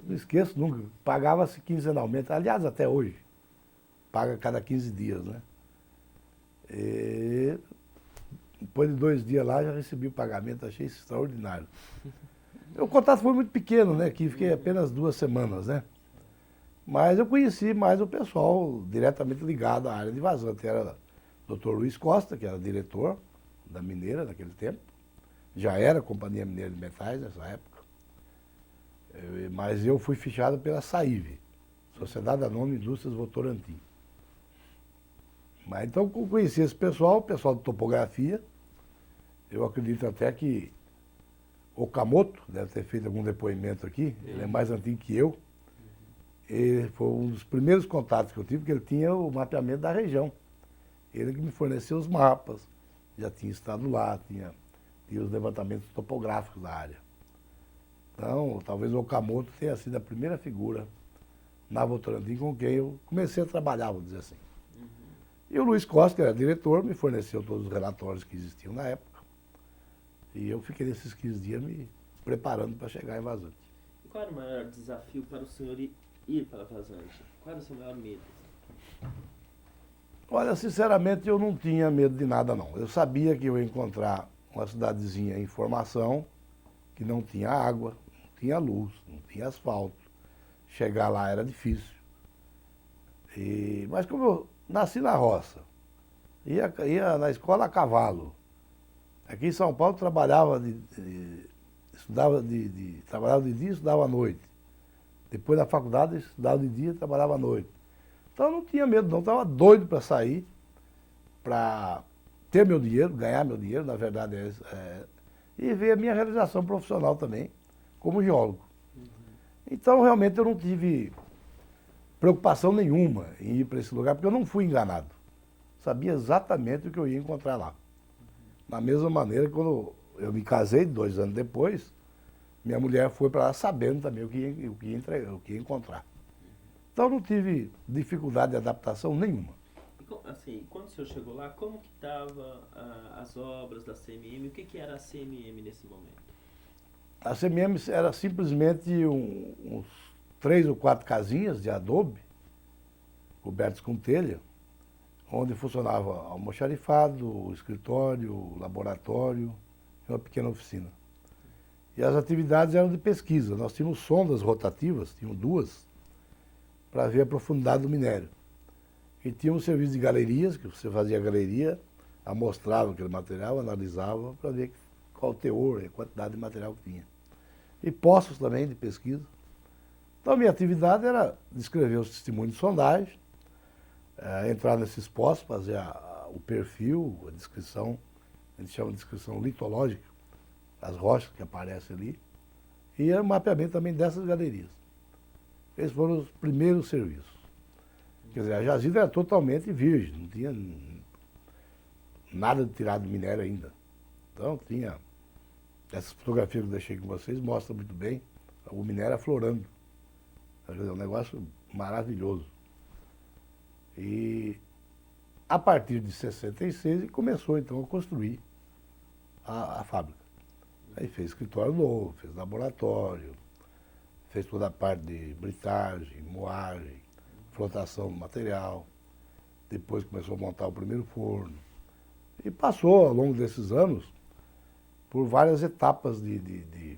Não esqueço nunca, pagava-se quinzenalmente, aliás, até hoje, paga cada 15 dias, né? E depois de 2 dias lá, já recebi o pagamento, achei isso extraordinário. O contato foi muito pequeno, né? Que fiquei apenas 2 semanas, né? Mas eu conheci mais o pessoal diretamente ligado à área de Vazante. Era o Dr. Luiz Costa, que era diretor da Mineira naquele tempo. Já era Companhia Mineira de Metais nessa época. Mas eu fui fichado pela SAIV, Sociedade Anônima de Indústrias Votorantim. Mas então eu conheci esse pessoal, o pessoal de topografia. Eu acredito até que Okamoto deve ter feito algum depoimento aqui, ele é mais antigo que eu. Ele foi um dos primeiros contatos que eu tive, porque ele tinha o mapeamento da região. Ele que me forneceu os mapas, já tinha estado lá, tinha os levantamentos topográficos da área. Então, talvez o Okamoto tenha sido a primeira figura na Votorantim com quem eu comecei a trabalhar, vou dizer assim. E o Luiz Costa, que era diretor, me forneceu todos os relatórios que existiam na época. E eu fiquei nesses 15 dias me preparando para chegar em Vazante. E qual era o maior desafio para o senhor ir para Vazante? Qual era o seu maior medo? Olha, sinceramente, eu não tinha medo de nada, não. Eu sabia que eu ia encontrar uma cidadezinha em formação, que não tinha água, não tinha luz, não tinha asfalto. Chegar lá era difícil. Mas como eu nasci na roça, ia na escola a cavalo. Aqui em São Paulo trabalhava trabalhava de dia e estudava à noite. Depois da faculdade estudava de dia e trabalhava à noite. Então eu não tinha medo não, estava doido para sair, para ter meu dinheiro, ganhar meu dinheiro, na verdade e ver a minha realização profissional também, como geólogo. Então realmente eu não tive preocupação nenhuma em ir para esse lugar, porque eu não fui enganado. Sabia exatamente o que eu ia encontrar lá. Da mesma maneira, quando eu me casei 2 anos depois, minha mulher foi para lá sabendo também o que ia encontrar. Então não tive dificuldade de adaptação nenhuma. Assim, quando o senhor chegou lá, como que estavam as obras da CMM? O que era a CMM nesse momento? A CMM era simplesmente uns 3 ou 4 casinhas de adobe, cobertas com telha, onde funcionava almoxarifado, o escritório, o laboratório e uma pequena oficina. E as atividades eram de pesquisa. Nós tínhamos sondas rotativas, tínhamos 2, para ver a profundidade do minério. E tinha um serviço de galerias, que você fazia a galeria, amostrava aquele material, analisava para ver qual o teor e a quantidade de material que tinha. E poços também de pesquisa. Então a minha atividade era descrever os testemunhos de sondagem, entrar nesses poços, fazer o perfil, a descrição, a gente chama de descrição litológica, as rochas que aparecem ali, e o mapeamento também dessas galerias. Esses foram os primeiros serviços. Quer dizer, a jazida era totalmente virgem, não tinha nada de tirado do minério ainda. Então tinha, essas fotografias que eu deixei com vocês mostram muito bem o minério aflorando. Quer dizer, é um negócio maravilhoso. E a partir de 66 começou então a construir a fábrica. Aí fez escritório novo, fez laboratório, fez toda a parte de britagem, moagem, flotação do material. Depois começou a montar o primeiro forno. E passou, ao longo desses anos, por várias etapas de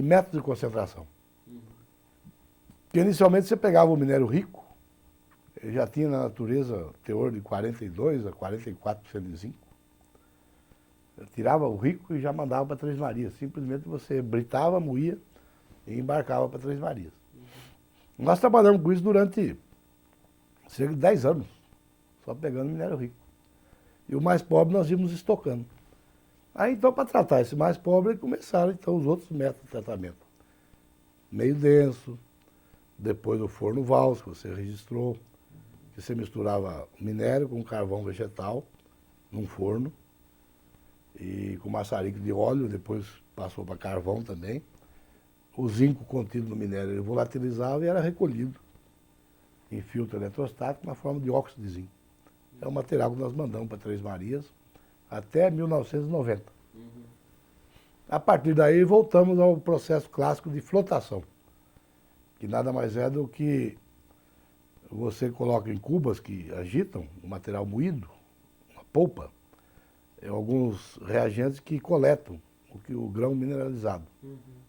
método de concentração. Porque inicialmente você pegava o minério rico, ele já tinha na natureza teor de 42 a 44% de zinco. Eu tirava o rico e já mandava para Três Marias. Simplesmente você britava, moía e embarcava para Três Marias. Nós trabalhamos com isso durante cerca de 10 anos, só pegando minério rico. E o mais pobre nós íamos estocando. Aí então, para tratar esse mais pobre, começaram então os outros métodos de tratamento. Meio denso, depois o forno Vals, que você registrou, que você misturava minério com carvão vegetal num forno, e com maçarico de óleo, depois passou para carvão também. O zinco contido no minério ele volatilizava e era recolhido em filtro eletrostático na forma de óxido de zinco. É um material que nós mandamos para Três Marias até 1990. A partir daí voltamos ao processo clássico de flotação, que nada mais é do que você coloca em cubas que agitam o material moído, uma polpa, alguns reagentes que coletam o grão mineralizado.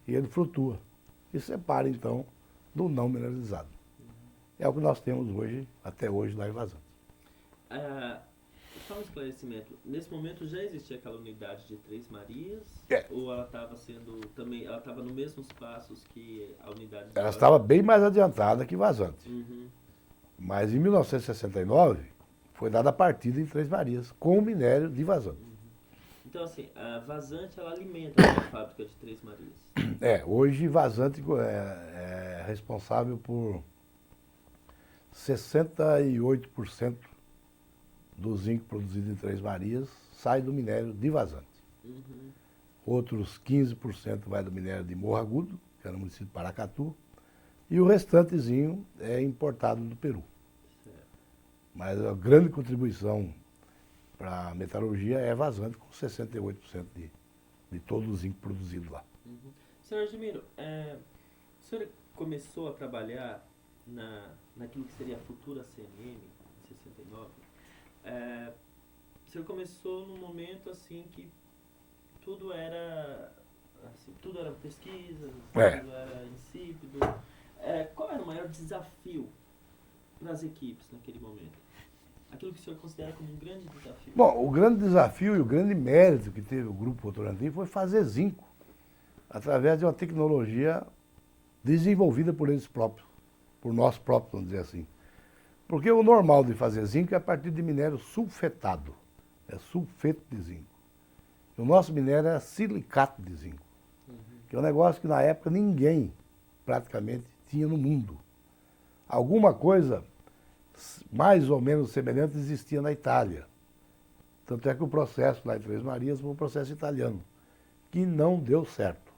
E ele flutua. E separa, então, do não mineralizado. É o que nós temos hoje, até hoje, lá em Vazante. Só um esclarecimento. Nesse momento já existia aquela unidade de Três Marias? É. Ou ela estava sendo também, ela estava nos mesmos passos que a unidade de Ela Vazante? estava bem mais adiantada que Vazante. Mas em 1969 foi dada a partida em Três Marias, com o minério de Vazante. Então, assim, a Vazante, ela alimenta a fábrica de Três Marias. Hoje Vazante é responsável por 68% do zinco produzido em Três Marias sai do minério de Vazante. Outros 15% vai do minério de Morro Agudo, que é no município de Paracatu, e o restantezinho é importado do Peru. Certo. Mas a grande contribuição para a metalurgia é Vazante, com 68% de todo o zinco produzido lá. Senhor Argemiro, o senhor começou a trabalhar naquilo que seria a futura CMM, em 69. O senhor começou num momento assim que tudo era pesquisa, tudo era insípido. Qual era o maior desafio para as equipes naquele momento? Aquilo que o senhor considera como um grande desafio? Bom, o grande desafio e o grande mérito que teve o Grupo Votorantim foi fazer zinco através de uma tecnologia desenvolvida por eles próprios, por nós próprios, vamos dizer assim. Porque o normal de fazer zinco é a partir de minério sulfetado, é sulfeto de zinco. E o nosso minério é silicato de zinco, que é um negócio que na época ninguém praticamente tinha no mundo. Alguma coisa mais ou menos semelhante existia na Itália, Tanto é que o processo lá em Três Marias foi um processo italiano, que não deu certo.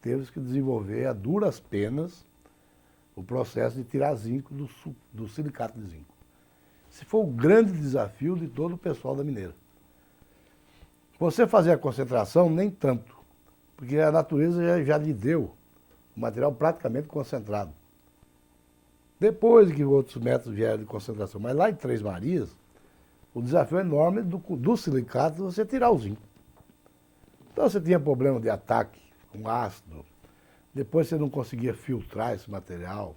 Teve que desenvolver a duras penas o processo de tirar zinco do silicato de zinco. Esse foi o grande desafio de todo o pessoal da mineira. Você fazer a concentração, nem tanto, porque a natureza já lhe deu o material praticamente concentrado. Depois que outros métodos vieram de concentração, mas lá em Três Marias, o desafio enorme do silicato é você tirar o zinco. Então você tinha problema de ataque com ácido, depois você não conseguia filtrar esse material,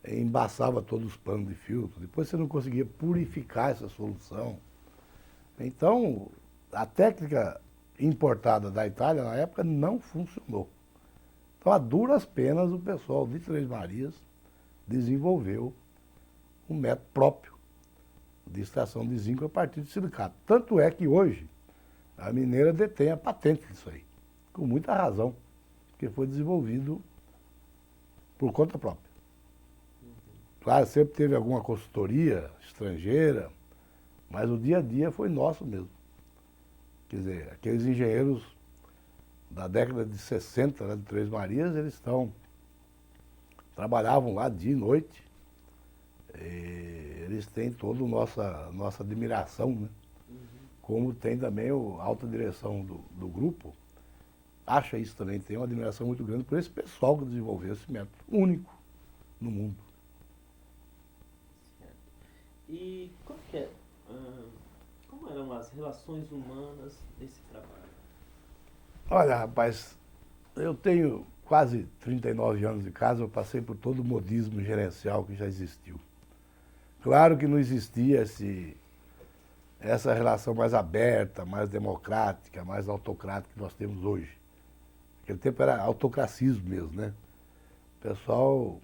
embaçava todos os panos de filtro, depois você não conseguia purificar essa solução. Então, a técnica importada da Itália na época não funcionou. Então, a duras penas, o pessoal de Três Marias desenvolveu um método próprio de extração de zinco a partir de silicato. Tanto é que hoje a mineira detém a patente disso aí, com muita razão, porque foi desenvolvido por conta própria. Claro, sempre teve alguma consultoria estrangeira, mas o dia a dia foi nosso mesmo. Quer dizer, aqueles engenheiros da década de 60, né, de Três Marias, trabalhavam lá dia e noite. E eles têm toda a nossa admiração, né? Como tem também a alta direção do grupo, acha isso também, tem uma admiração muito grande por esse pessoal que desenvolveu esse método único no mundo. Certo. E como eram as relações humanas nesse trabalho? Olha, rapaz, eu tenho quase 39 anos de casa, eu passei por todo o modismo gerencial que já existiu. Claro que não existia essa relação mais aberta, mais democrática, mais autocrática que nós temos hoje. Naquele tempo era autocracismo mesmo, né? O pessoal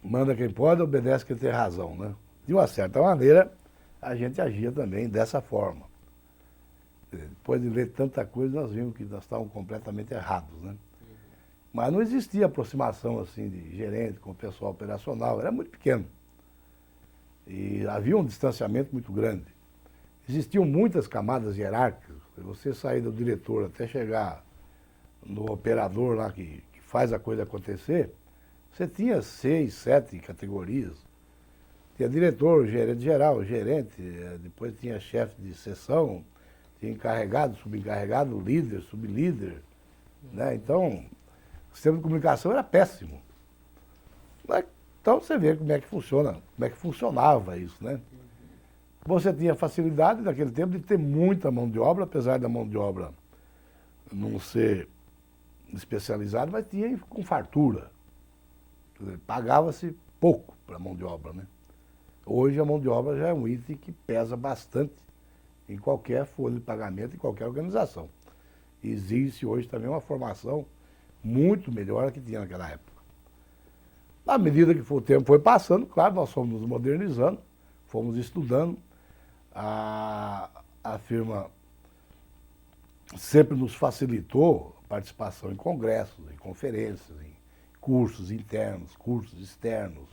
manda quem pode, obedece quem tem razão, né? De uma certa maneira, a gente agia também dessa forma. Depois de ler tanta coisa, nós vimos que nós estávamos completamente errados, né? Mas não existia aproximação assim de gerente com o pessoal operacional, era muito pequeno. E havia um distanciamento muito grande. Existiam muitas camadas hierárquicas. Você sair do diretor até chegar no operador lá que faz a coisa acontecer, você tinha 6, 7 categorias. Tinha diretor, gerente geral, gerente, depois tinha chefe de seção, tinha encarregado, subencarregado, líder, sublíder, né? Então, o sistema de comunicação era péssimo. Mas, então você vê como é que funciona, como é que funcionava isso, né? Você tinha facilidade naquele tempo de ter muita mão de obra, apesar da mão de obra não ser especializada, mas tinha com fartura. Pagava-se pouco para a mão de obra, né? Hoje a mão de obra já é um item que pesa bastante em qualquer folha de pagamento, em qualquer organização. Existe hoje também uma formação muito melhor que tinha naquela época. À medida que o tempo foi passando, claro, nós fomos nos modernizando, fomos estudando. A firma sempre nos facilitou a participação em congressos, em conferências, em cursos internos, cursos externos.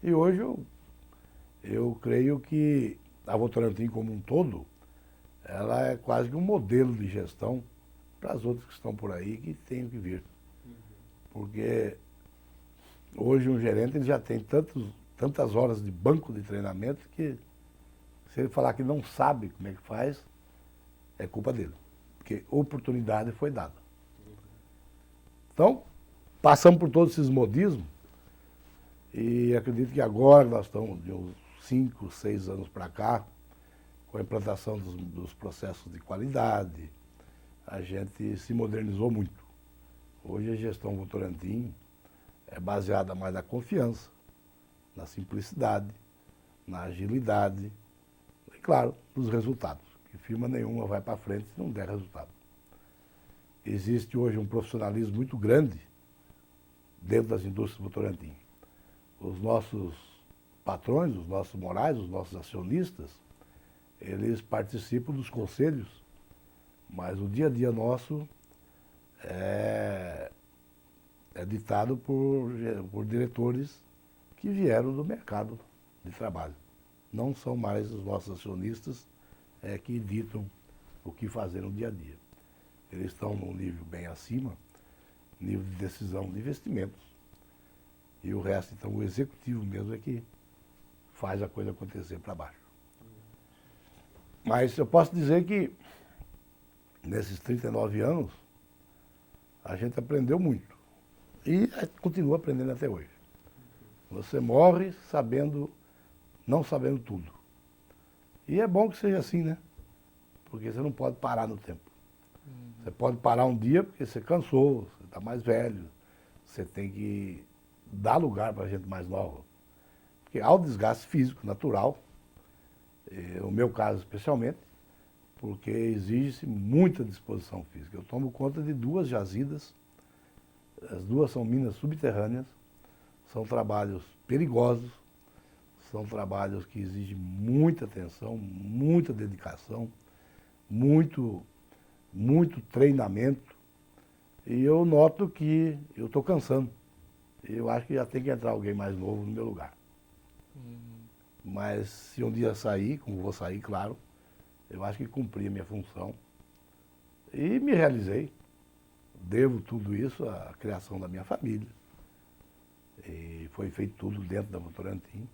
E hoje eu creio que a Votorantim como um todo, ela é quase que um modelo de gestão para as outras que estão por aí que têm que vir. Porque hoje um gerente ele já tem tantas horas de banco de treinamento que se ele falar que não sabe como é que faz, é culpa dele. Porque oportunidade foi dada. Então, passamos por todos esses modismos e acredito que agora nós estamos de uns 5, 6 anos para cá, com a implantação dos processos de qualidade, a gente se modernizou muito. Hoje a gestão Votorantim é baseada mais na confiança, na simplicidade, na agilidade e, claro, nos resultados. Que firma nenhuma vai para frente se não der resultado. Existe hoje um profissionalismo muito grande dentro das indústrias Votorantim. Os nossos patrões, os nossos morais, os nossos acionistas, eles participam dos conselhos, mas o dia a dia nosso é ditado por diretores que vieram do mercado de trabalho. não são mais os nossos acionistas que ditam o que fazer no dia a dia. Eles estão num nível bem acima, nível de decisão de investimentos. E o resto, então, o executivo mesmo é que faz a coisa acontecer para baixo. Mas eu posso dizer que, nesses 39 anos, a gente aprendeu muito. E continua aprendendo até hoje. Você morre não sabendo tudo. E é bom que seja assim, né? Porque você não pode parar no tempo. Você pode parar um dia porque você cansou, você está mais velho, você tem que dar lugar para a gente mais nova. Porque há o desgaste físico natural, no meu caso especialmente, porque exige-se muita disposição física. Eu tomo conta de 2 jazidas, as 2 são minas subterrâneas, são trabalhos perigosos, são trabalhos que exigem muita atenção, muita dedicação, muito treinamento, e eu noto que eu estou cansando. Eu acho que já tem que entrar alguém mais novo no meu lugar. Mas se um dia sair, como vou sair, claro, eu acho que cumpri a minha função e me realizei. Devo tudo isso à criação da minha família. E foi feito tudo dentro da Votorantim.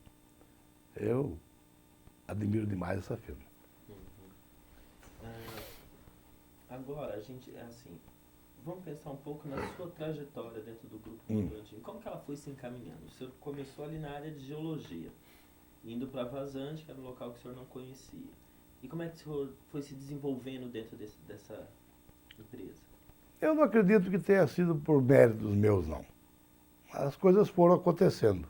Eu admiro demais essa firma. Agora, a gente, assim, vamos pensar um pouco na sua trajetória dentro do Grupo Votorantim. Como que ela foi se encaminhando? O senhor começou ali na área de geologia, indo para Vazante, que era um local que o senhor não conhecia. E como é que o senhor foi se desenvolvendo dentro dessa empresa? Eu não acredito que tenha sido por méritos meus, não. As coisas foram acontecendo.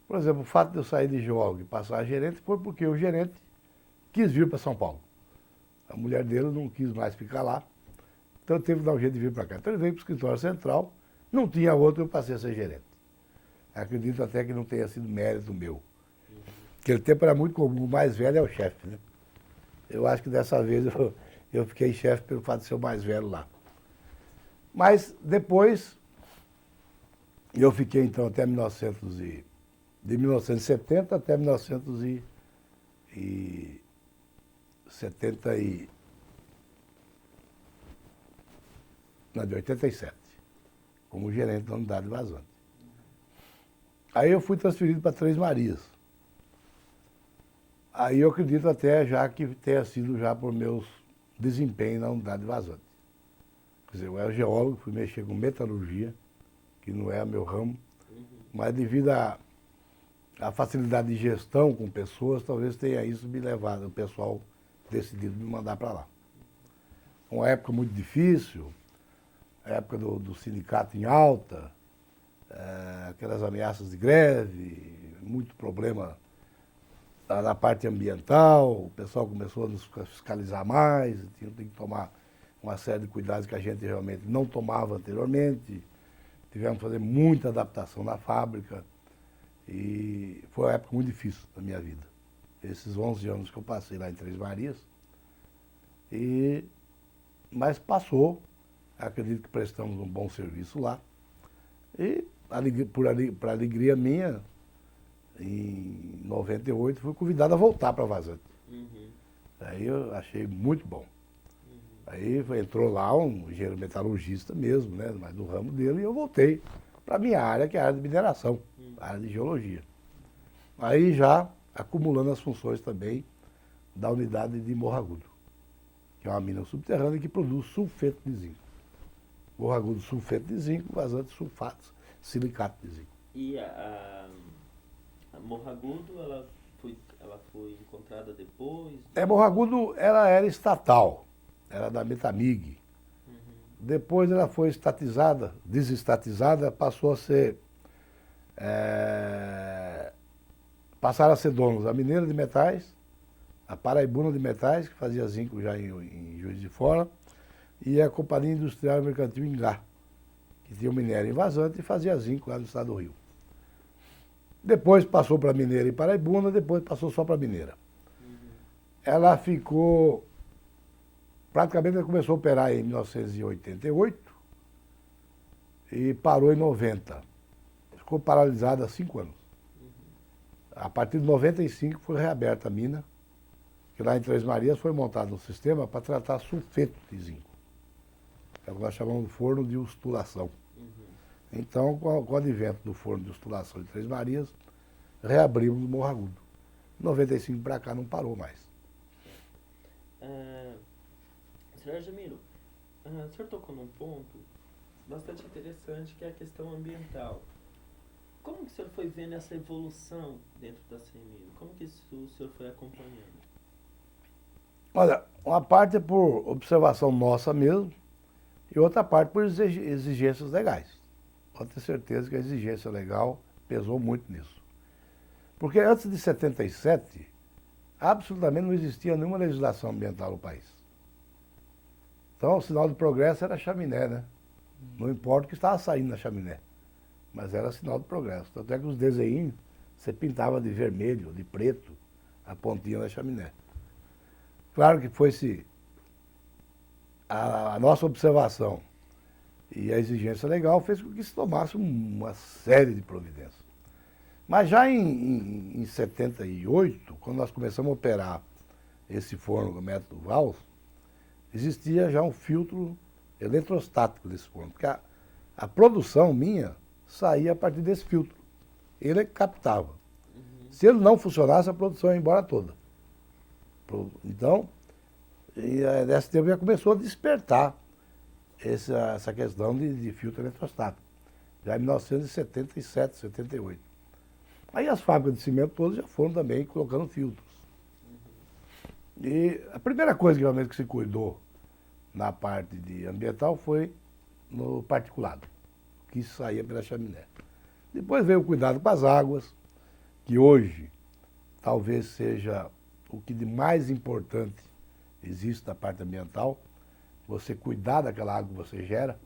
Por exemplo, o fato de eu sair de geólogo e passar a gerente foi porque o gerente quis vir para São Paulo. A mulher dele não quis mais ficar lá, então teve que dar um jeito de vir para cá. Então ele veio para o escritório central, não tinha outro, eu passei a ser gerente. Acredito até que não tenha sido mérito meu. Naquele tempo era muito comum, o mais velho é o chefe, né? Eu acho que dessa vez eu fiquei chefe pelo fato de ser o mais velho lá. Mas depois, eu fiquei então até de 1970 até 87, como gerente da unidade Vazante. Aí eu fui transferido para Três Marias. Aí eu acredito até já que tenha sido já por meus desempenhos na unidade Vazante. Quer dizer, eu era geólogo, fui mexer com metalurgia, que não é meu ramo, mas devido à facilidade de gestão com pessoas, talvez tenha isso me levado, o pessoal decidido me mandar para lá. Uma época muito difícil, a época do sindicato em alta, aquelas ameaças de greve, muito problema na parte ambiental, o pessoal começou a nos fiscalizar mais, tinha que tomar uma série de cuidados que a gente realmente não tomava anteriormente. Tivemos que fazer muita adaptação na fábrica e foi uma época muito difícil da minha vida. Esses 11 anos que eu passei lá em Três Marias, mas passou, acredito que prestamos um bom serviço lá. E, para alegria minha, em 98, fui convidado a voltar para Vazante. Aí eu achei muito bom. Aí entrou lá um engenheiro metalurgista mesmo, né, mas do ramo dele, e eu voltei para a minha área, que é a área de mineração, a área de geologia. Aí já acumulando as funções também da unidade de Morro Agudo, que é uma mina subterrânea que produz sulfeto de zinco. Morro Agudo, sulfeto de zinco, Vazante, sulfatos, silicato de zinco. E a Morro Agudo, ela foi encontrada depois? Morro Agudo, ela era estatal, era da Metamig. Depois ela foi estatizada, desestatizada, passou a ser... passaram a ser donos a Mineira de Metais, a Paraibuna de Metais, que fazia zinco já em Juiz de Fora, e a Companhia Industrial e Mercantil Ingá, que tinha o minério em Vazante e fazia zinco lá no estado do Rio. Depois passou para Mineira e Paraibuna, depois passou só para Mineira. Ela ficou... Praticamente ela começou a operar em 1988 e parou em 90. Ficou paralisada há 5 anos. A partir de 95 foi reaberta a mina, que lá em Três Marias foi montado um sistema para tratar sulfeto de zinco. É o que nós chamamos de forno de ustulação. Então, com o advento do forno de ustulação de Três Marias, reabrimos o Morro Agudo. Em 95 para cá não parou mais. Senhor Argemiro, o senhor tocou num ponto bastante interessante, que é a questão ambiental. Como que o senhor foi vendo essa evolução dentro da CEMIG? Como que isso o senhor foi acompanhando? Olha, uma parte é por observação nossa mesmo, e outra parte por exigências legais. Pode ter certeza que a exigência legal pesou muito nisso. Porque antes de 77, absolutamente não existia nenhuma legislação ambiental no país. Então, o sinal de progresso era a chaminé, né? Não importa o que estava saindo da chaminé, mas era sinal de progresso. Tanto é que os desenhos, você pintava de vermelho, de preto, a pontinha da chaminé. Claro que foi-se a nossa observação e a exigência legal fez com que se tomasse uma série de providências. Mas já em 78, quando nós começamos a operar esse forno do método Valls, existia já um filtro eletrostático desse forno, porque a produção minha saía a partir desse filtro. Ele captava. Se ele não funcionasse, a produção ia embora toda. Então, nesse tempo já começou a despertar essa questão de filtro eletrostático, já em 1977, 78. Aí as fábricas de cimento todas já foram também colocando filtros. E a primeira coisa que realmente que se cuidou na parte de ambiental foi no particulado, que saía pela chaminé. Depois veio o cuidado com as águas, que hoje talvez seja o que de mais importante existe na parte ambiental, você cuidar daquela água que você gera,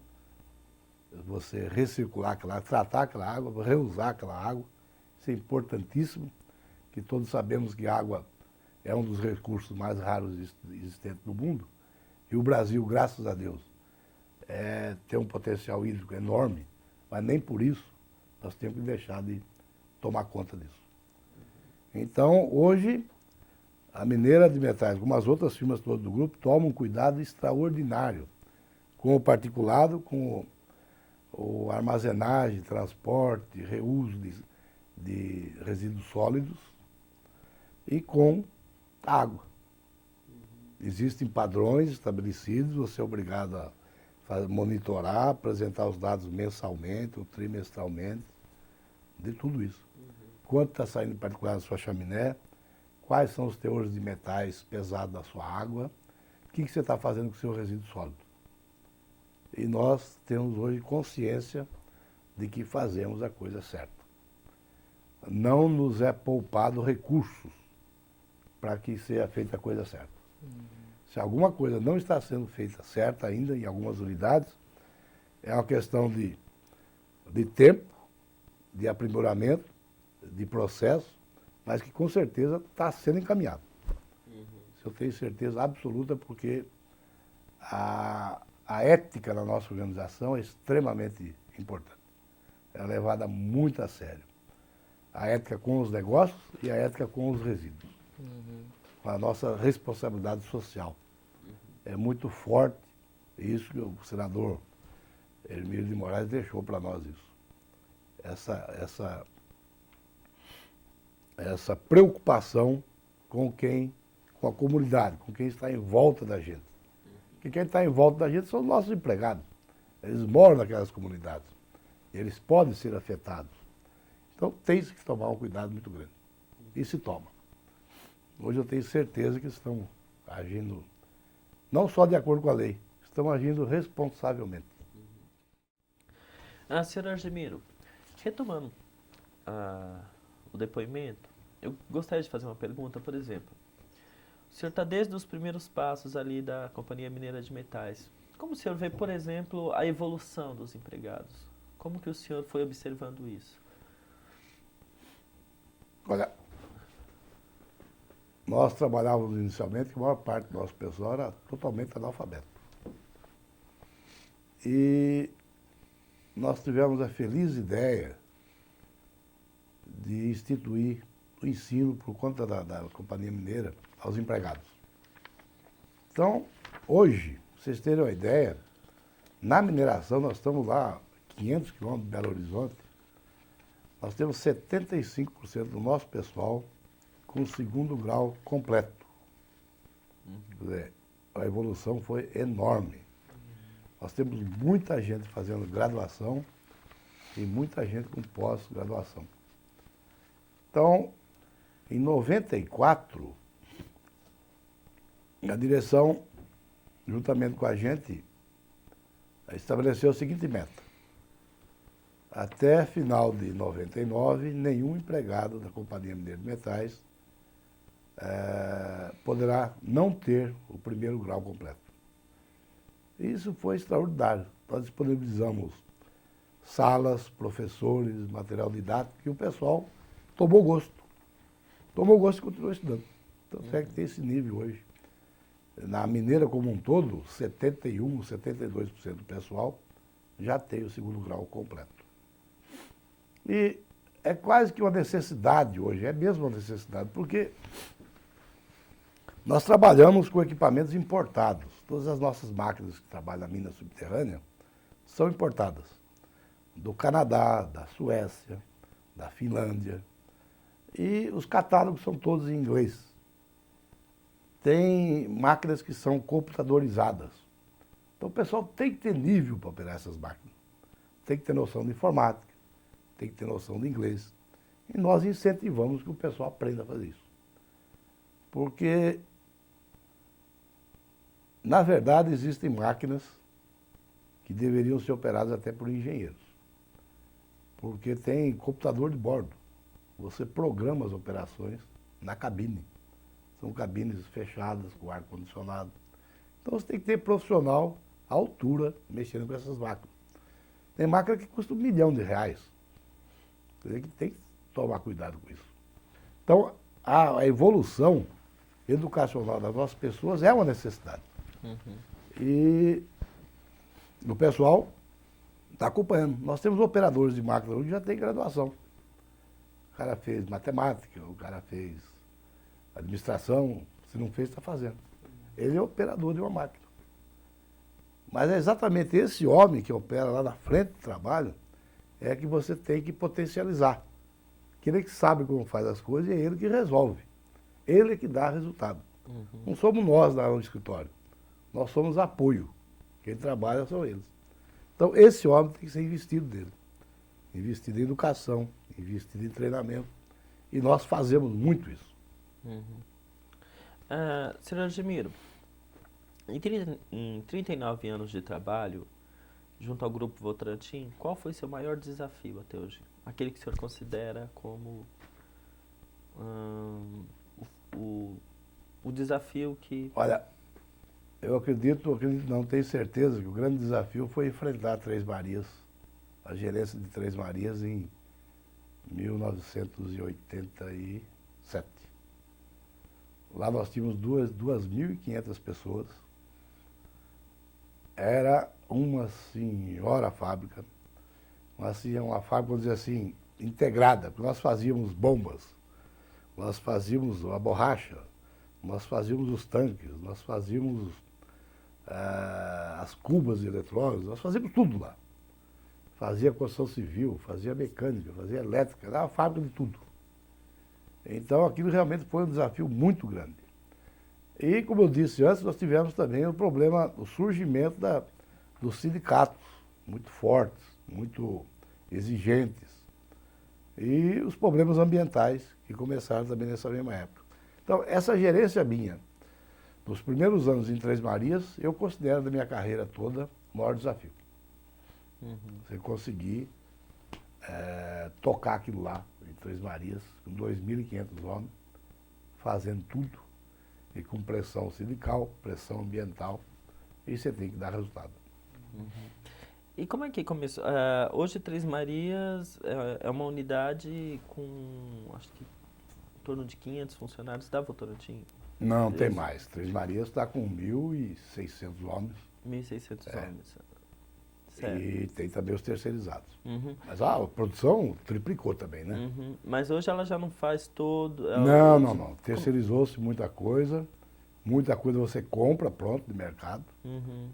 você recircular aquela água, tratar aquela água, reusar aquela água. Isso é importantíssimo, que todos sabemos que a água é um dos recursos mais raros existentes no mundo. E o Brasil, graças a Deus, tem um potencial hídrico enorme, mas nem por isso nós temos que deixar de tomar conta disso. Então, hoje, a Mineira de Metais, como as outras firmas todas do grupo, tomam um cuidado extraordinário com o particulado, com a armazenagem, transporte, reuso de resíduos sólidos e com água. Existem padrões estabelecidos, você é obrigado a monitorar, apresentar os dados mensalmente ou trimestralmente, de tudo isso. Quanto está saindo em particular da sua chaminé, quais são os teores de metais pesados da sua água, o que você está fazendo com o seu resíduo sólido. E nós temos hoje consciência de que fazemos a coisa certa. Não nos é poupado recursos para que seja feita a coisa certa. Se alguma coisa não está sendo feita certa ainda em algumas unidades, é uma questão de tempo, de aprimoramento, de processo, mas que com certeza está sendo encaminhado. Isso eu tenho certeza absoluta, porque a ética na nossa organização é extremamente importante. É levada muito a sério. A ética com os negócios e a ética com os resíduos. Com a nossa responsabilidade social. É muito forte, isso que o senador Hermílio de Moraes deixou para nós isso. Essa preocupação com a comunidade, com quem está em volta da gente. Porque quem está em volta da gente são os nossos empregados. Eles moram naquelas comunidades. Eles podem ser afetados. Então tem que tomar um cuidado muito grande. E se toma. Hoje eu tenho certeza que estão agindo não só de acordo com a lei, estão agindo responsavelmente. Senhor Argemiro, retomando o depoimento, eu gostaria de fazer uma pergunta, por exemplo. O senhor está desde os primeiros passos ali da Companhia Mineira de Metais. Como o senhor vê, por exemplo, a evolução dos empregados? Como que o senhor foi observando isso? Olha, nós trabalhávamos inicialmente, que a maior parte do nosso pessoal era totalmente analfabeto. E nós tivemos a feliz ideia de instituir o ensino por conta da Companhia Mineira aos empregados. Então, hoje, pra vocês terem uma ideia, na mineração nós estamos lá, 500 quilômetros de Belo Horizonte, nós temos 75% do nosso pessoal com o segundo grau completo. Quer dizer, a evolução foi enorme. Nós temos muita gente fazendo graduação e muita gente com pós-graduação. Então, em 94, a direção, juntamente com a gente, estabeleceu a seguinte meta. Até final de 99, nenhum empregado da Companhia Mineira de Metais poderá não ter o primeiro grau completo. Isso foi extraordinário. Nós disponibilizamos salas, professores, material didático, e o pessoal tomou gosto. Tomou gosto e continuou estudando. Então, é que tem esse nível hoje. Na mineira como um todo, 71%, 72% do pessoal já tem o segundo grau completo. E é quase que uma necessidade hoje, é mesmo uma necessidade, porque nós trabalhamos com equipamentos importados. Todas as nossas máquinas que trabalham na mina subterrânea são importadas. Do Canadá, da Suécia, da Finlândia. E os catálogos são todos em inglês. Tem máquinas que são computadorizadas. Então o pessoal tem que ter nível para operar essas máquinas. Tem que ter noção de informática, tem que ter noção de inglês. E nós incentivamos que o pessoal aprenda a fazer isso. Porque, na verdade, existem máquinas que deveriam ser operadas até por engenheiros. Porque tem computador de bordo. Você programa as operações na cabine. São cabines fechadas, com ar-condicionado. Então você tem que ter profissional à altura mexendo com essas máquinas. Tem máquina que custa R$1 milhão. Quer dizer que tem que tomar cuidado com isso. Então, a evolução educacional das nossas pessoas é uma necessidade. E o pessoal está acompanhando. Nós temos operadores de máquina hoje que já tem graduação. O cara fez matemática, o cara fez administração, se não fez, está fazendo. Ele é operador de uma máquina. Mas é exatamente esse homem que opera lá na frente do trabalho é que você tem que potencializar. Ele que sabe como faz as coisas e é ele que resolve. Ele é que dá resultado. Não somos nós lá no escritório. Nós somos apoio. Quem trabalha são eles. Então, esse homem tem que ser investido dele. Investido em educação, investido em treinamento. E nós fazemos muito isso. Senhor Ademiro, em 39 anos de trabalho, junto ao Grupo Votorantim, qual foi seu maior desafio até hoje? Aquele que o senhor considera como o desafio que... Olha, eu acredito não, tenho certeza que o grande desafio foi enfrentar Três Marias, a gerência de Três Marias em 1987. Lá nós tínhamos 2.500 pessoas. Era uma senhora fábrica, uma fábrica, vamos dizer assim, integrada, porque nós fazíamos bombas, nós fazíamos a borracha, nós fazíamos os tanques, nós fazíamos as cubas de eletrólise, nós fazíamos tudo lá. Fazia construção civil, fazia mecânica, fazia elétrica, era uma fábrica de tudo. Então aquilo realmente foi um desafio muito grande. E, como eu disse antes, nós tivemos também o problema, o surgimento dos sindicatos, muito fortes, muito exigentes. E os problemas ambientais, que começaram também nessa mesma época. Então, essa gerência minha, nos primeiros anos em Três Marias, eu considero da minha carreira toda o maior desafio. Você conseguir tocar aquilo lá, em Três Marias, com 2.500 homens, fazendo tudo, e com pressão sindical, pressão ambiental, e você tem que dar resultado. E como é que começou? Hoje Três Marias é uma unidade com, acho que, em torno de 500 funcionários da Votorantim? Não, tem mais. Três Marias está com 1.600 homens. 1.600 homens. Certo. E tem também os terceirizados. Uhum. Mas a produção triplicou também, né? Uhum. Mas hoje ela já não faz todo. Não. Terceirizou-se muita coisa. Muita coisa você compra pronto de mercado. Uhum.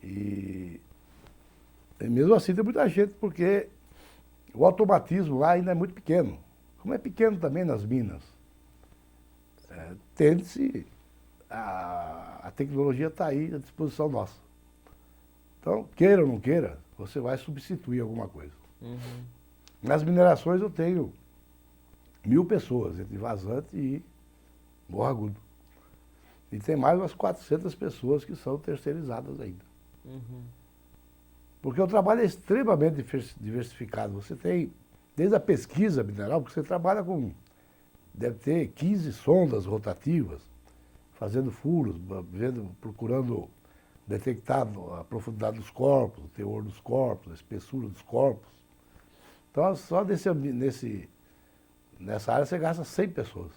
E mesmo assim tem muita gente, porque o automatismo lá ainda é muito pequeno. Como é pequeno também nas minas, tende-se, a tecnologia está aí à disposição nossa. Então, queira ou não queira, você vai substituir alguma coisa. Uhum. Nas minerações eu tenho 1.000 pessoas, entre vazante e Morro Agudo. E tem mais umas 400 pessoas que são terceirizadas ainda. Uhum. Porque o trabalho é extremamente diversificado. Você tem, desde a pesquisa mineral, porque você trabalha com, deve ter 15 sondas rotativas, fazendo furos, procurando detectar a profundidade dos corpos, o teor dos corpos, a espessura dos corpos. Então, só nessa área você gasta 100 pessoas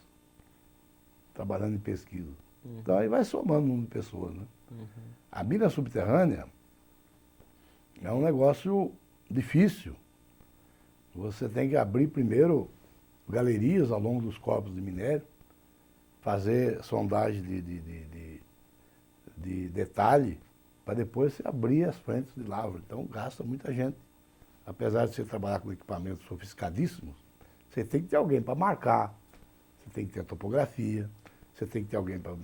trabalhando em pesquisa. Então, aí vai somando o número de pessoas, né? Uhum. A mina subterrânea é um negócio difícil. Você tem que abrir primeiro galerias ao longo dos corpos de minério, fazer sondagem de detalhe, para depois você abrir as frentes de lavra. Então gasta muita gente. Apesar de você trabalhar com equipamentos sofisticadíssimos, você tem que ter alguém para marcar, você tem que ter a topografia, você tem que ter alguém para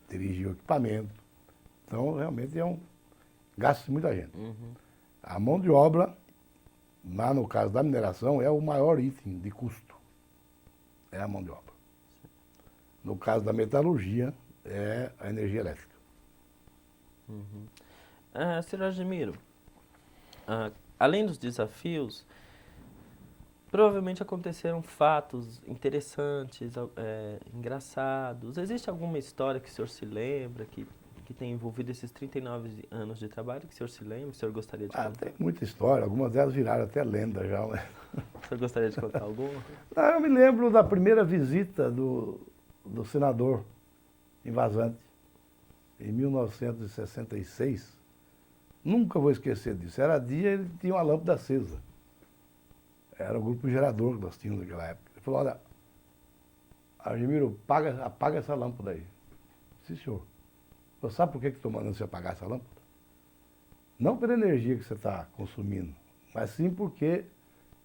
dirigir o equipamento. Então realmente gasta muita gente. Uhum. A mão de obra, lá no caso da mineração, é o maior item de custo. É a mão de obra. No caso da metalurgia, é a energia elétrica. Uhum. Senhor Admiro, além dos desafios, provavelmente aconteceram fatos interessantes, engraçados. Existe alguma história que o senhor se lembra, que tem envolvido esses 39 anos de trabalho, que o senhor se lembra, que o senhor gostaria de contar? Tem muita história, algumas delas viraram até lenda já. Né? O senhor gostaria de contar alguma? Eu me lembro da primeira visita do senador em Vazante, em 1966. Nunca vou esquecer disso. Era dia e ele tinha uma lâmpada acesa. Era o grupo gerador que nós tínhamos naquela época. Ele falou, olha, Admiro, apaga essa lâmpada aí. Sim, senhor. Você sabe por que estou mandando você apagar essa lâmpada? Não pela energia que você está consumindo, mas sim porque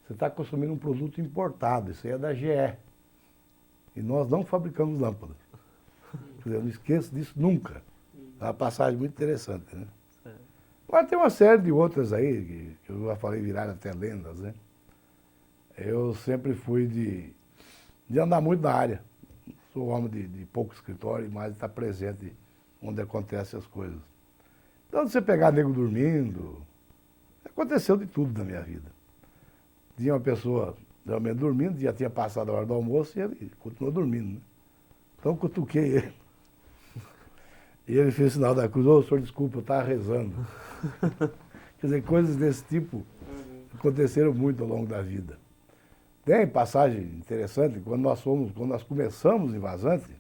você está consumindo um produto importado. Isso aí é da GE. E nós não fabricamos lâmpadas. Quer dizer, eu não esqueço disso nunca. É uma passagem muito interessante, né? Mas tem uma série de outras aí, que eu já falei, viraram até lendas, né? Eu sempre fui de andar muito na área. Sou homem de pouco escritório, mas estar presente onde acontecem as coisas. Então, você pegar nego dormindo, aconteceu de tudo na minha vida. Tinha uma pessoa realmente dormindo, já tinha passado a hora do almoço e ele continuou dormindo, né? Então, eu cutuquei ele. E ele fez o sinal da cruz, ô, senhor, desculpa, eu estava rezando. Quer dizer, coisas desse tipo aconteceram muito ao longo da vida. Tem passagem interessante, quando nós começamos em Vazante,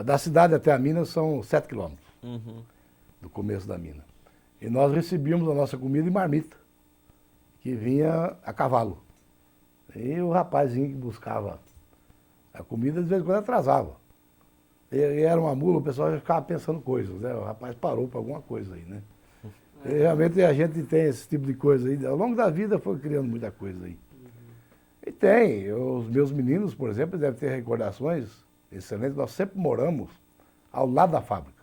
da cidade até a mina são 7 quilômetros, do começo da mina. E nós recebíamos a nossa comida em marmita, que vinha a cavalo. E o rapazinho que buscava a comida, de vez em quando atrasava. E era uma mula, o pessoal já ficava pensando coisas, né? O rapaz parou para alguma coisa aí, né? E realmente a gente tem esse tipo de coisa aí. Ao longo da vida foi criando muita coisa aí. E tem. Os meus meninos, por exemplo, devem ter recordações excelentes. Nós sempre moramos ao lado da fábrica.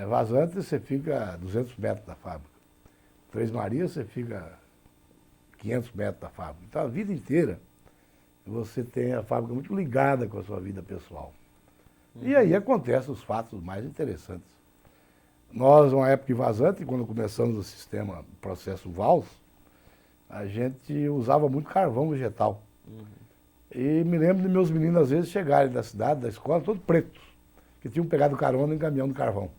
Vazante, você fica a 200 metros da fábrica. Três Marias, você fica 500 metros da fábrica. Então, a vida inteira, você tem a fábrica muito ligada com a sua vida pessoal. E aí acontecem os fatos mais interessantes. Nós, uma época em Vazante, quando começamos o sistema processo Vals, a gente usava muito carvão vegetal. E me lembro de meus meninos, às vezes, chegarem da cidade, da escola, todos pretos, que tinham pegado carona em caminhão de carvão.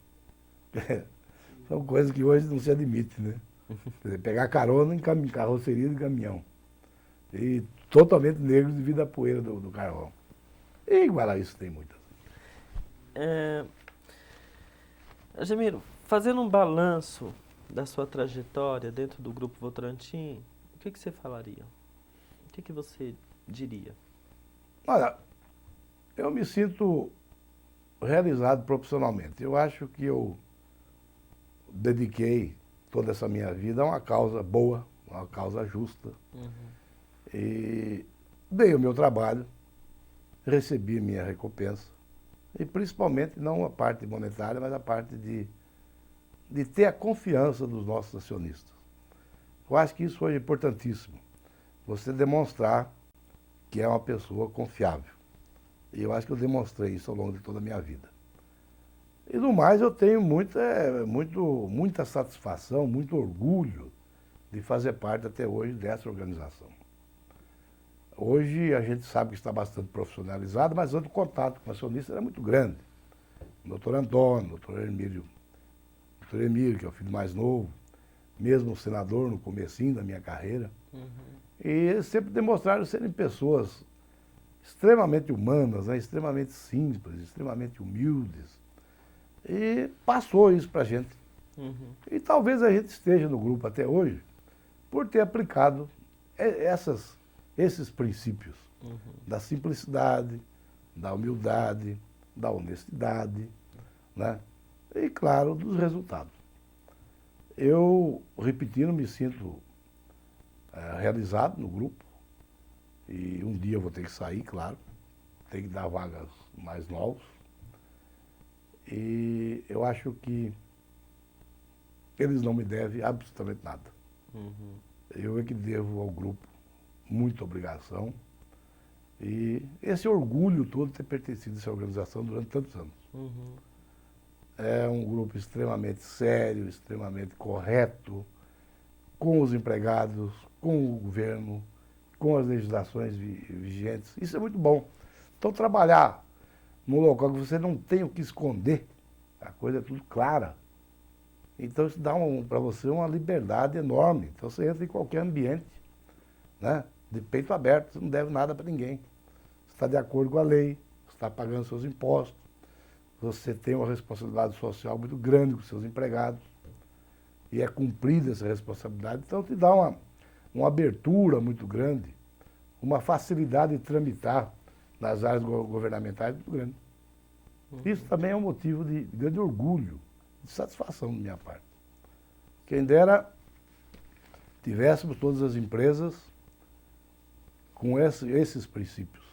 São coisas que hoje não se admite, né? Quer dizer, pegar carona em carroceria de caminhão. E totalmente negros devido à poeira do carvão. E igual a isso tem muitas. Ademiro, fazendo um balanço da sua trajetória dentro do Grupo Votorantim, o que você falaria? O que você diria? Olha, eu me sinto realizado profissionalmente. Eu acho que eu dediquei toda essa minha vida a uma causa boa, uma causa justa. E dei o meu trabalho, recebi minha recompensa. E principalmente não a parte monetária, mas a parte de ter a confiança dos nossos acionistas. Eu acho que isso hoje é importantíssimo. Você demonstrar que é uma pessoa confiável. E eu acho que eu demonstrei isso ao longo de toda a minha vida. E no mais eu tenho muita satisfação, muito orgulho de fazer parte até hoje dessa organização. Hoje a gente sabe que está bastante profissionalizado, mas antes o contato com o acionista era muito grande. O doutor Antônio, o doutor Emílio, que é o filho mais novo, mesmo senador no comecinho da minha carreira. E eles sempre demonstraram serem pessoas extremamente humanas, né? Extremamente simples, extremamente humildes. E passou isso para a gente. E talvez a gente esteja no grupo até hoje por ter aplicado esses princípios da simplicidade, da humildade, da honestidade, né? E, claro, dos resultados. Eu, repetindo, me sinto realizado no grupo e um dia eu vou ter que sair, claro, tem que dar vagas mais novos. E eu acho que eles não me devem absolutamente nada. Eu é que devo ao grupo muita obrigação e esse orgulho todo de ter pertencido a essa organização durante tantos anos. É um grupo extremamente sério, extremamente correto, com os empregados, com o governo, com as legislações vigentes. Isso é muito bom. Então, trabalhar num local que você não tem o que esconder, a coisa é tudo clara. Então, isso dá para você uma liberdade enorme. Então, você entra em qualquer ambiente, né, de peito aberto, você não deve nada para ninguém. Você está de acordo com a lei, você está pagando seus impostos, você tem uma responsabilidade social muito grande com seus empregados e é cumprida essa responsabilidade. Então, te dá uma abertura muito grande, uma facilidade de tramitar nas áreas governamentais muito grande. Isso também é um motivo de grande orgulho, de satisfação da minha parte. Quem dera tivéssemos todas as empresas com esses princípios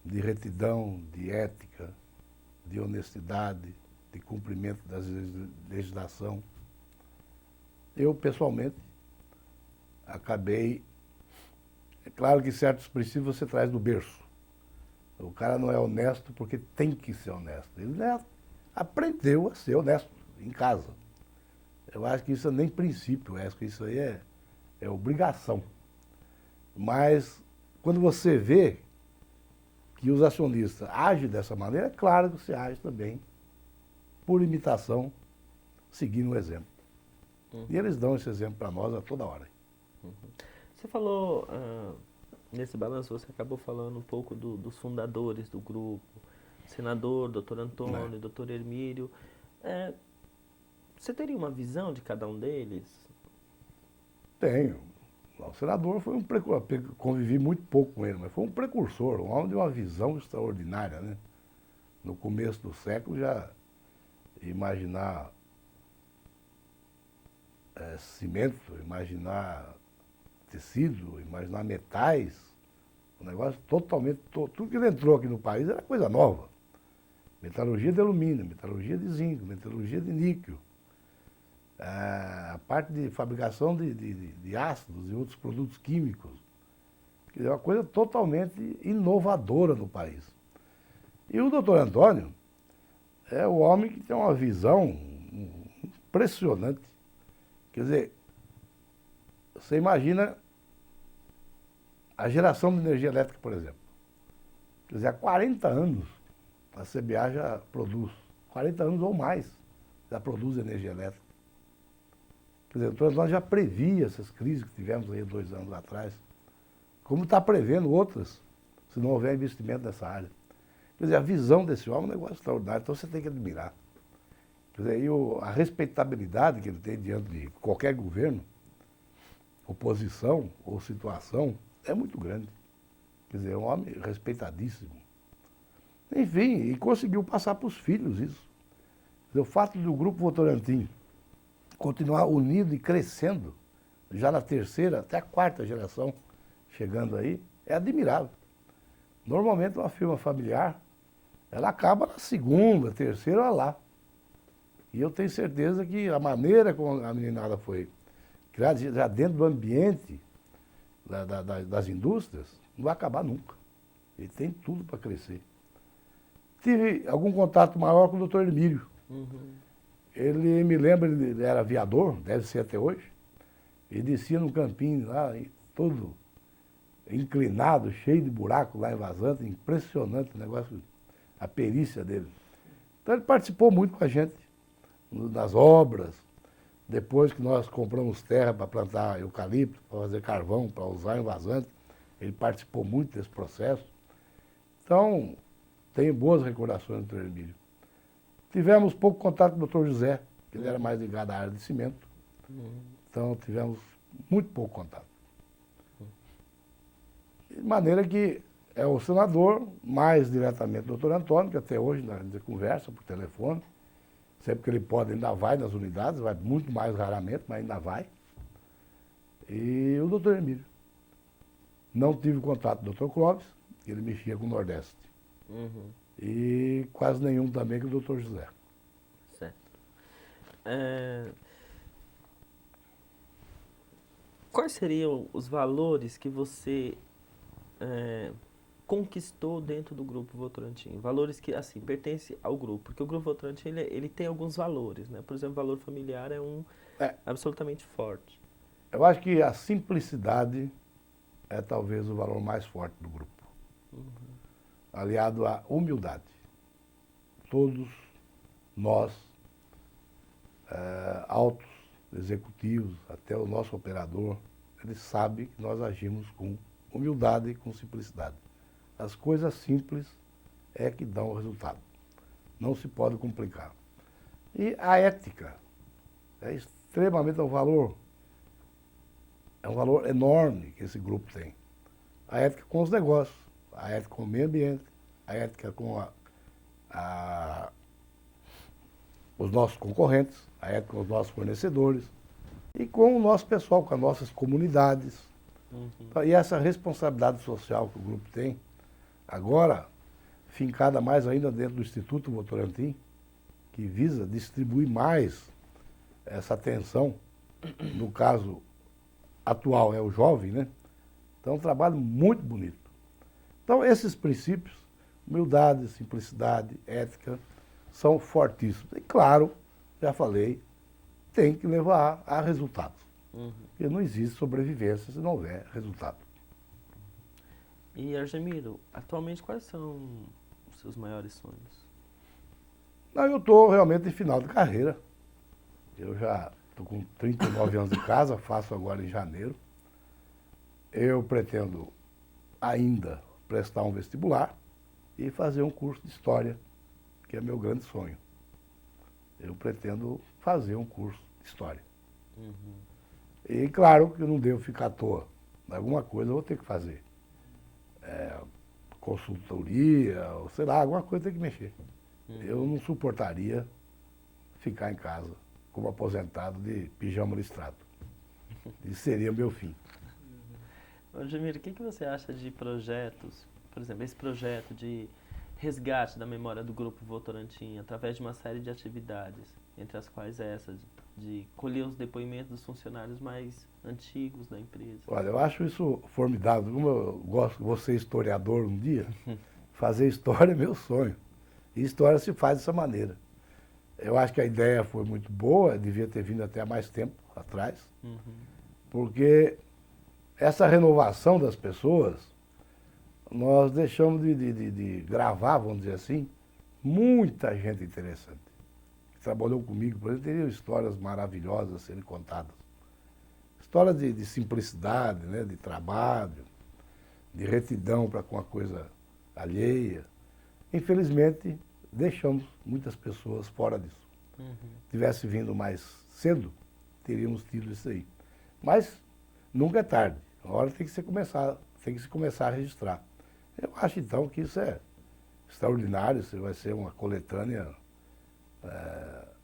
de retidão, de ética, de honestidade, de cumprimento da legislação. Eu, pessoalmente, acabei... É claro que certos princípios você traz do berço. O cara não é honesto porque tem que ser honesto. Ele aprendeu a ser honesto em casa. Eu acho que isso é nem princípio, eu acho que isso aí é obrigação. Mas quando você vê que os acionistas agem dessa maneira, é claro que você age também por imitação, seguindo o exemplo. E eles dão esse exemplo para nós a toda hora. Você falou, nesse balanço, você acabou falando um pouco dos fundadores do grupo, senador, doutor Antônio, doutor Hermílio. Você teria uma visão de cada um deles? Tenho. O senador foi um precursor, convivi muito pouco com ele, mas foi um precursor, um homem de uma visão extraordinária, né? No começo do século já imaginar cimento, imaginar tecido, imaginar metais, um negócio totalmente, tudo que ele entrou aqui no país era coisa nova. Metalurgia de alumínio, metalurgia de zinco, metalurgia de níquel. A parte de fabricação de ácidos e outros produtos químicos. É uma coisa totalmente inovadora no país. E o doutor Antônio é o homem que tem uma visão impressionante. Quer dizer, você imagina a geração de energia elétrica, por exemplo. Quer dizer, há 40 anos a CBA já produz, 40 anos ou mais, já produz energia elétrica. Quer dizer, o doutor Antônio já previa essas crises que tivemos aí 2 anos atrás, como está prevendo outras, se não houver investimento nessa área. Quer dizer, a visão desse homem é um negócio extraordinário, então você tem que admirar. Quer dizer, a respeitabilidade que ele tem diante de qualquer governo, oposição ou situação, é muito grande. Quer dizer, é um homem respeitadíssimo. Enfim, e conseguiu passar para os filhos isso. Quer dizer, o fato do Grupo Votorantim continuar unido e crescendo, já na terceira até a quarta geração chegando aí, é admirável. Normalmente uma firma familiar, ela acaba na segunda, terceira, olha lá. E eu tenho certeza que a maneira como a meninada foi criada, já dentro do ambiente das indústrias, não vai acabar nunca. Ele tem tudo para crescer. Tive algum contato maior com o doutor Emílio. Uhum. Ele me lembra, ele era aviador, deve ser até hoje. Ele descia no campinho lá, todo inclinado, cheio de buraco lá em Vazante, impressionante o negócio, a perícia dele. Então ele participou muito com a gente das obras. Depois que nós compramos terra para plantar eucalipto, para fazer carvão, para usar em Vazante, ele participou muito desse processo. Então, tenho boas recordações do doutor Emílio. Tivemos pouco contato com o doutor José, que ele era mais ligado à área de cimento. Então, tivemos muito pouco contato. De maneira que é o senador, mais diretamente o doutor Antônio, que até hoje ainda conversa por telefone. Sempre que ele pode, ainda vai nas unidades, vai muito mais raramente, mas ainda vai. E o doutor Emílio. Não tive contato com o doutor Clóvis, que ele mexia com o Nordeste. Uhum. E quase nenhum também com o doutor José. Certo. Quais seriam os valores que você conquistou dentro do Grupo Votorantim? Valores que, assim, pertencem ao grupo. Porque o Grupo Votorantim, ele tem alguns valores, né? Por exemplo, o valor familiar é um absolutamente forte. Eu acho que a simplicidade é talvez o valor mais forte do grupo. Aliado à humildade. Todos nós, altos executivos, até o nosso operador, ele sabe que nós agimos com humildade e com simplicidade. As coisas simples é que dão o resultado. Não se pode complicar. E a ética é extremamente um valor enorme que esse grupo tem. A ética com os negócios, a ética com o meio ambiente, a ética com os nossos concorrentes, a ética com os nossos fornecedores e com o nosso pessoal, com as nossas comunidades. E essa responsabilidade social que o grupo tem, agora fincada mais ainda dentro do Instituto Votorantim, que visa distribuir mais essa atenção, no caso atual é o jovem, né? Então é um trabalho muito bonito. Então esses princípios, humildade, simplicidade, ética, são fortíssimos. E claro, já falei, tem que levar a resultados. Porque não existe sobrevivência se não houver resultado. E, Argemiro, atualmente quais são os seus maiores sonhos? Não, eu estou realmente em final de carreira. Eu já estou com 39 anos de casa, faço agora em janeiro. Eu pretendo ainda prestar um vestibular e fazer um curso de História, que é meu grande sonho. Eu pretendo fazer um curso de História. E claro que eu não devo ficar à toa. Alguma coisa eu vou ter que fazer. Consultoria, ou sei lá, alguma coisa tem que mexer. Eu não suportaria ficar em casa como aposentado de pijama listrado. Isso seria o meu fim. Argemiro, o que você acha de projetos, por exemplo, esse projeto de resgate da memória do Grupo Votorantim, através de uma série de atividades, entre as quais essa de colher os depoimentos dos funcionários mais antigos da empresa? Olha, eu acho isso formidável. Como eu gosto, vou ser historiador um dia, fazer história é meu sonho. E história se faz dessa maneira. Eu acho que a ideia foi muito boa, devia ter vindo até há mais tempo atrás, porque essa renovação das pessoas, nós deixamos de gravar, vamos dizer assim, muita gente interessante. Que trabalhou comigo, por exemplo, teriam histórias maravilhosas a serem contadas. Histórias de simplicidade, né, de trabalho, de retidão para com a coisa alheia. Infelizmente, deixamos muitas pessoas fora disso. Tivesse vindo mais cedo, teríamos tido isso aí. Mas nunca é tarde. A hora tem que se começar a registrar. Eu acho então que isso é extraordinário, isso vai ser uma coletânea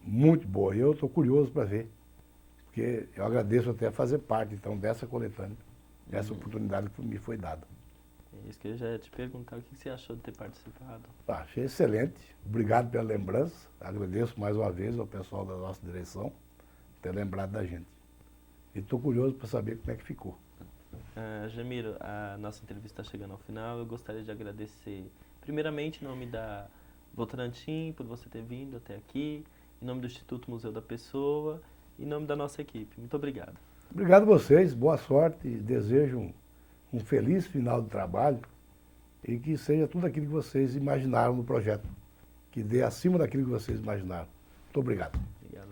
muito boa. E eu estou curioso para ver, porque eu agradeço até fazer parte então dessa coletânea, dessa oportunidade que me foi dada. É isso que eu já ia te perguntar, o que você achou de ter participado? Achei excelente, obrigado pela lembrança, agradeço mais uma vez ao pessoal da nossa direção ter lembrado da gente. E estou curioso para saber como é que ficou. Jamiro, a nossa entrevista está chegando ao final. Eu gostaria de agradecer, primeiramente, em nome da Votorantim, por você ter vindo até aqui, em nome do Instituto Museu da Pessoa, em nome da nossa equipe. Muito obrigado. Obrigado a vocês, boa sorte e desejo um feliz final de trabalho e que seja tudo aquilo que vocês imaginaram no projeto, que dê acima daquilo que vocês imaginaram. Muito obrigado. Obrigado.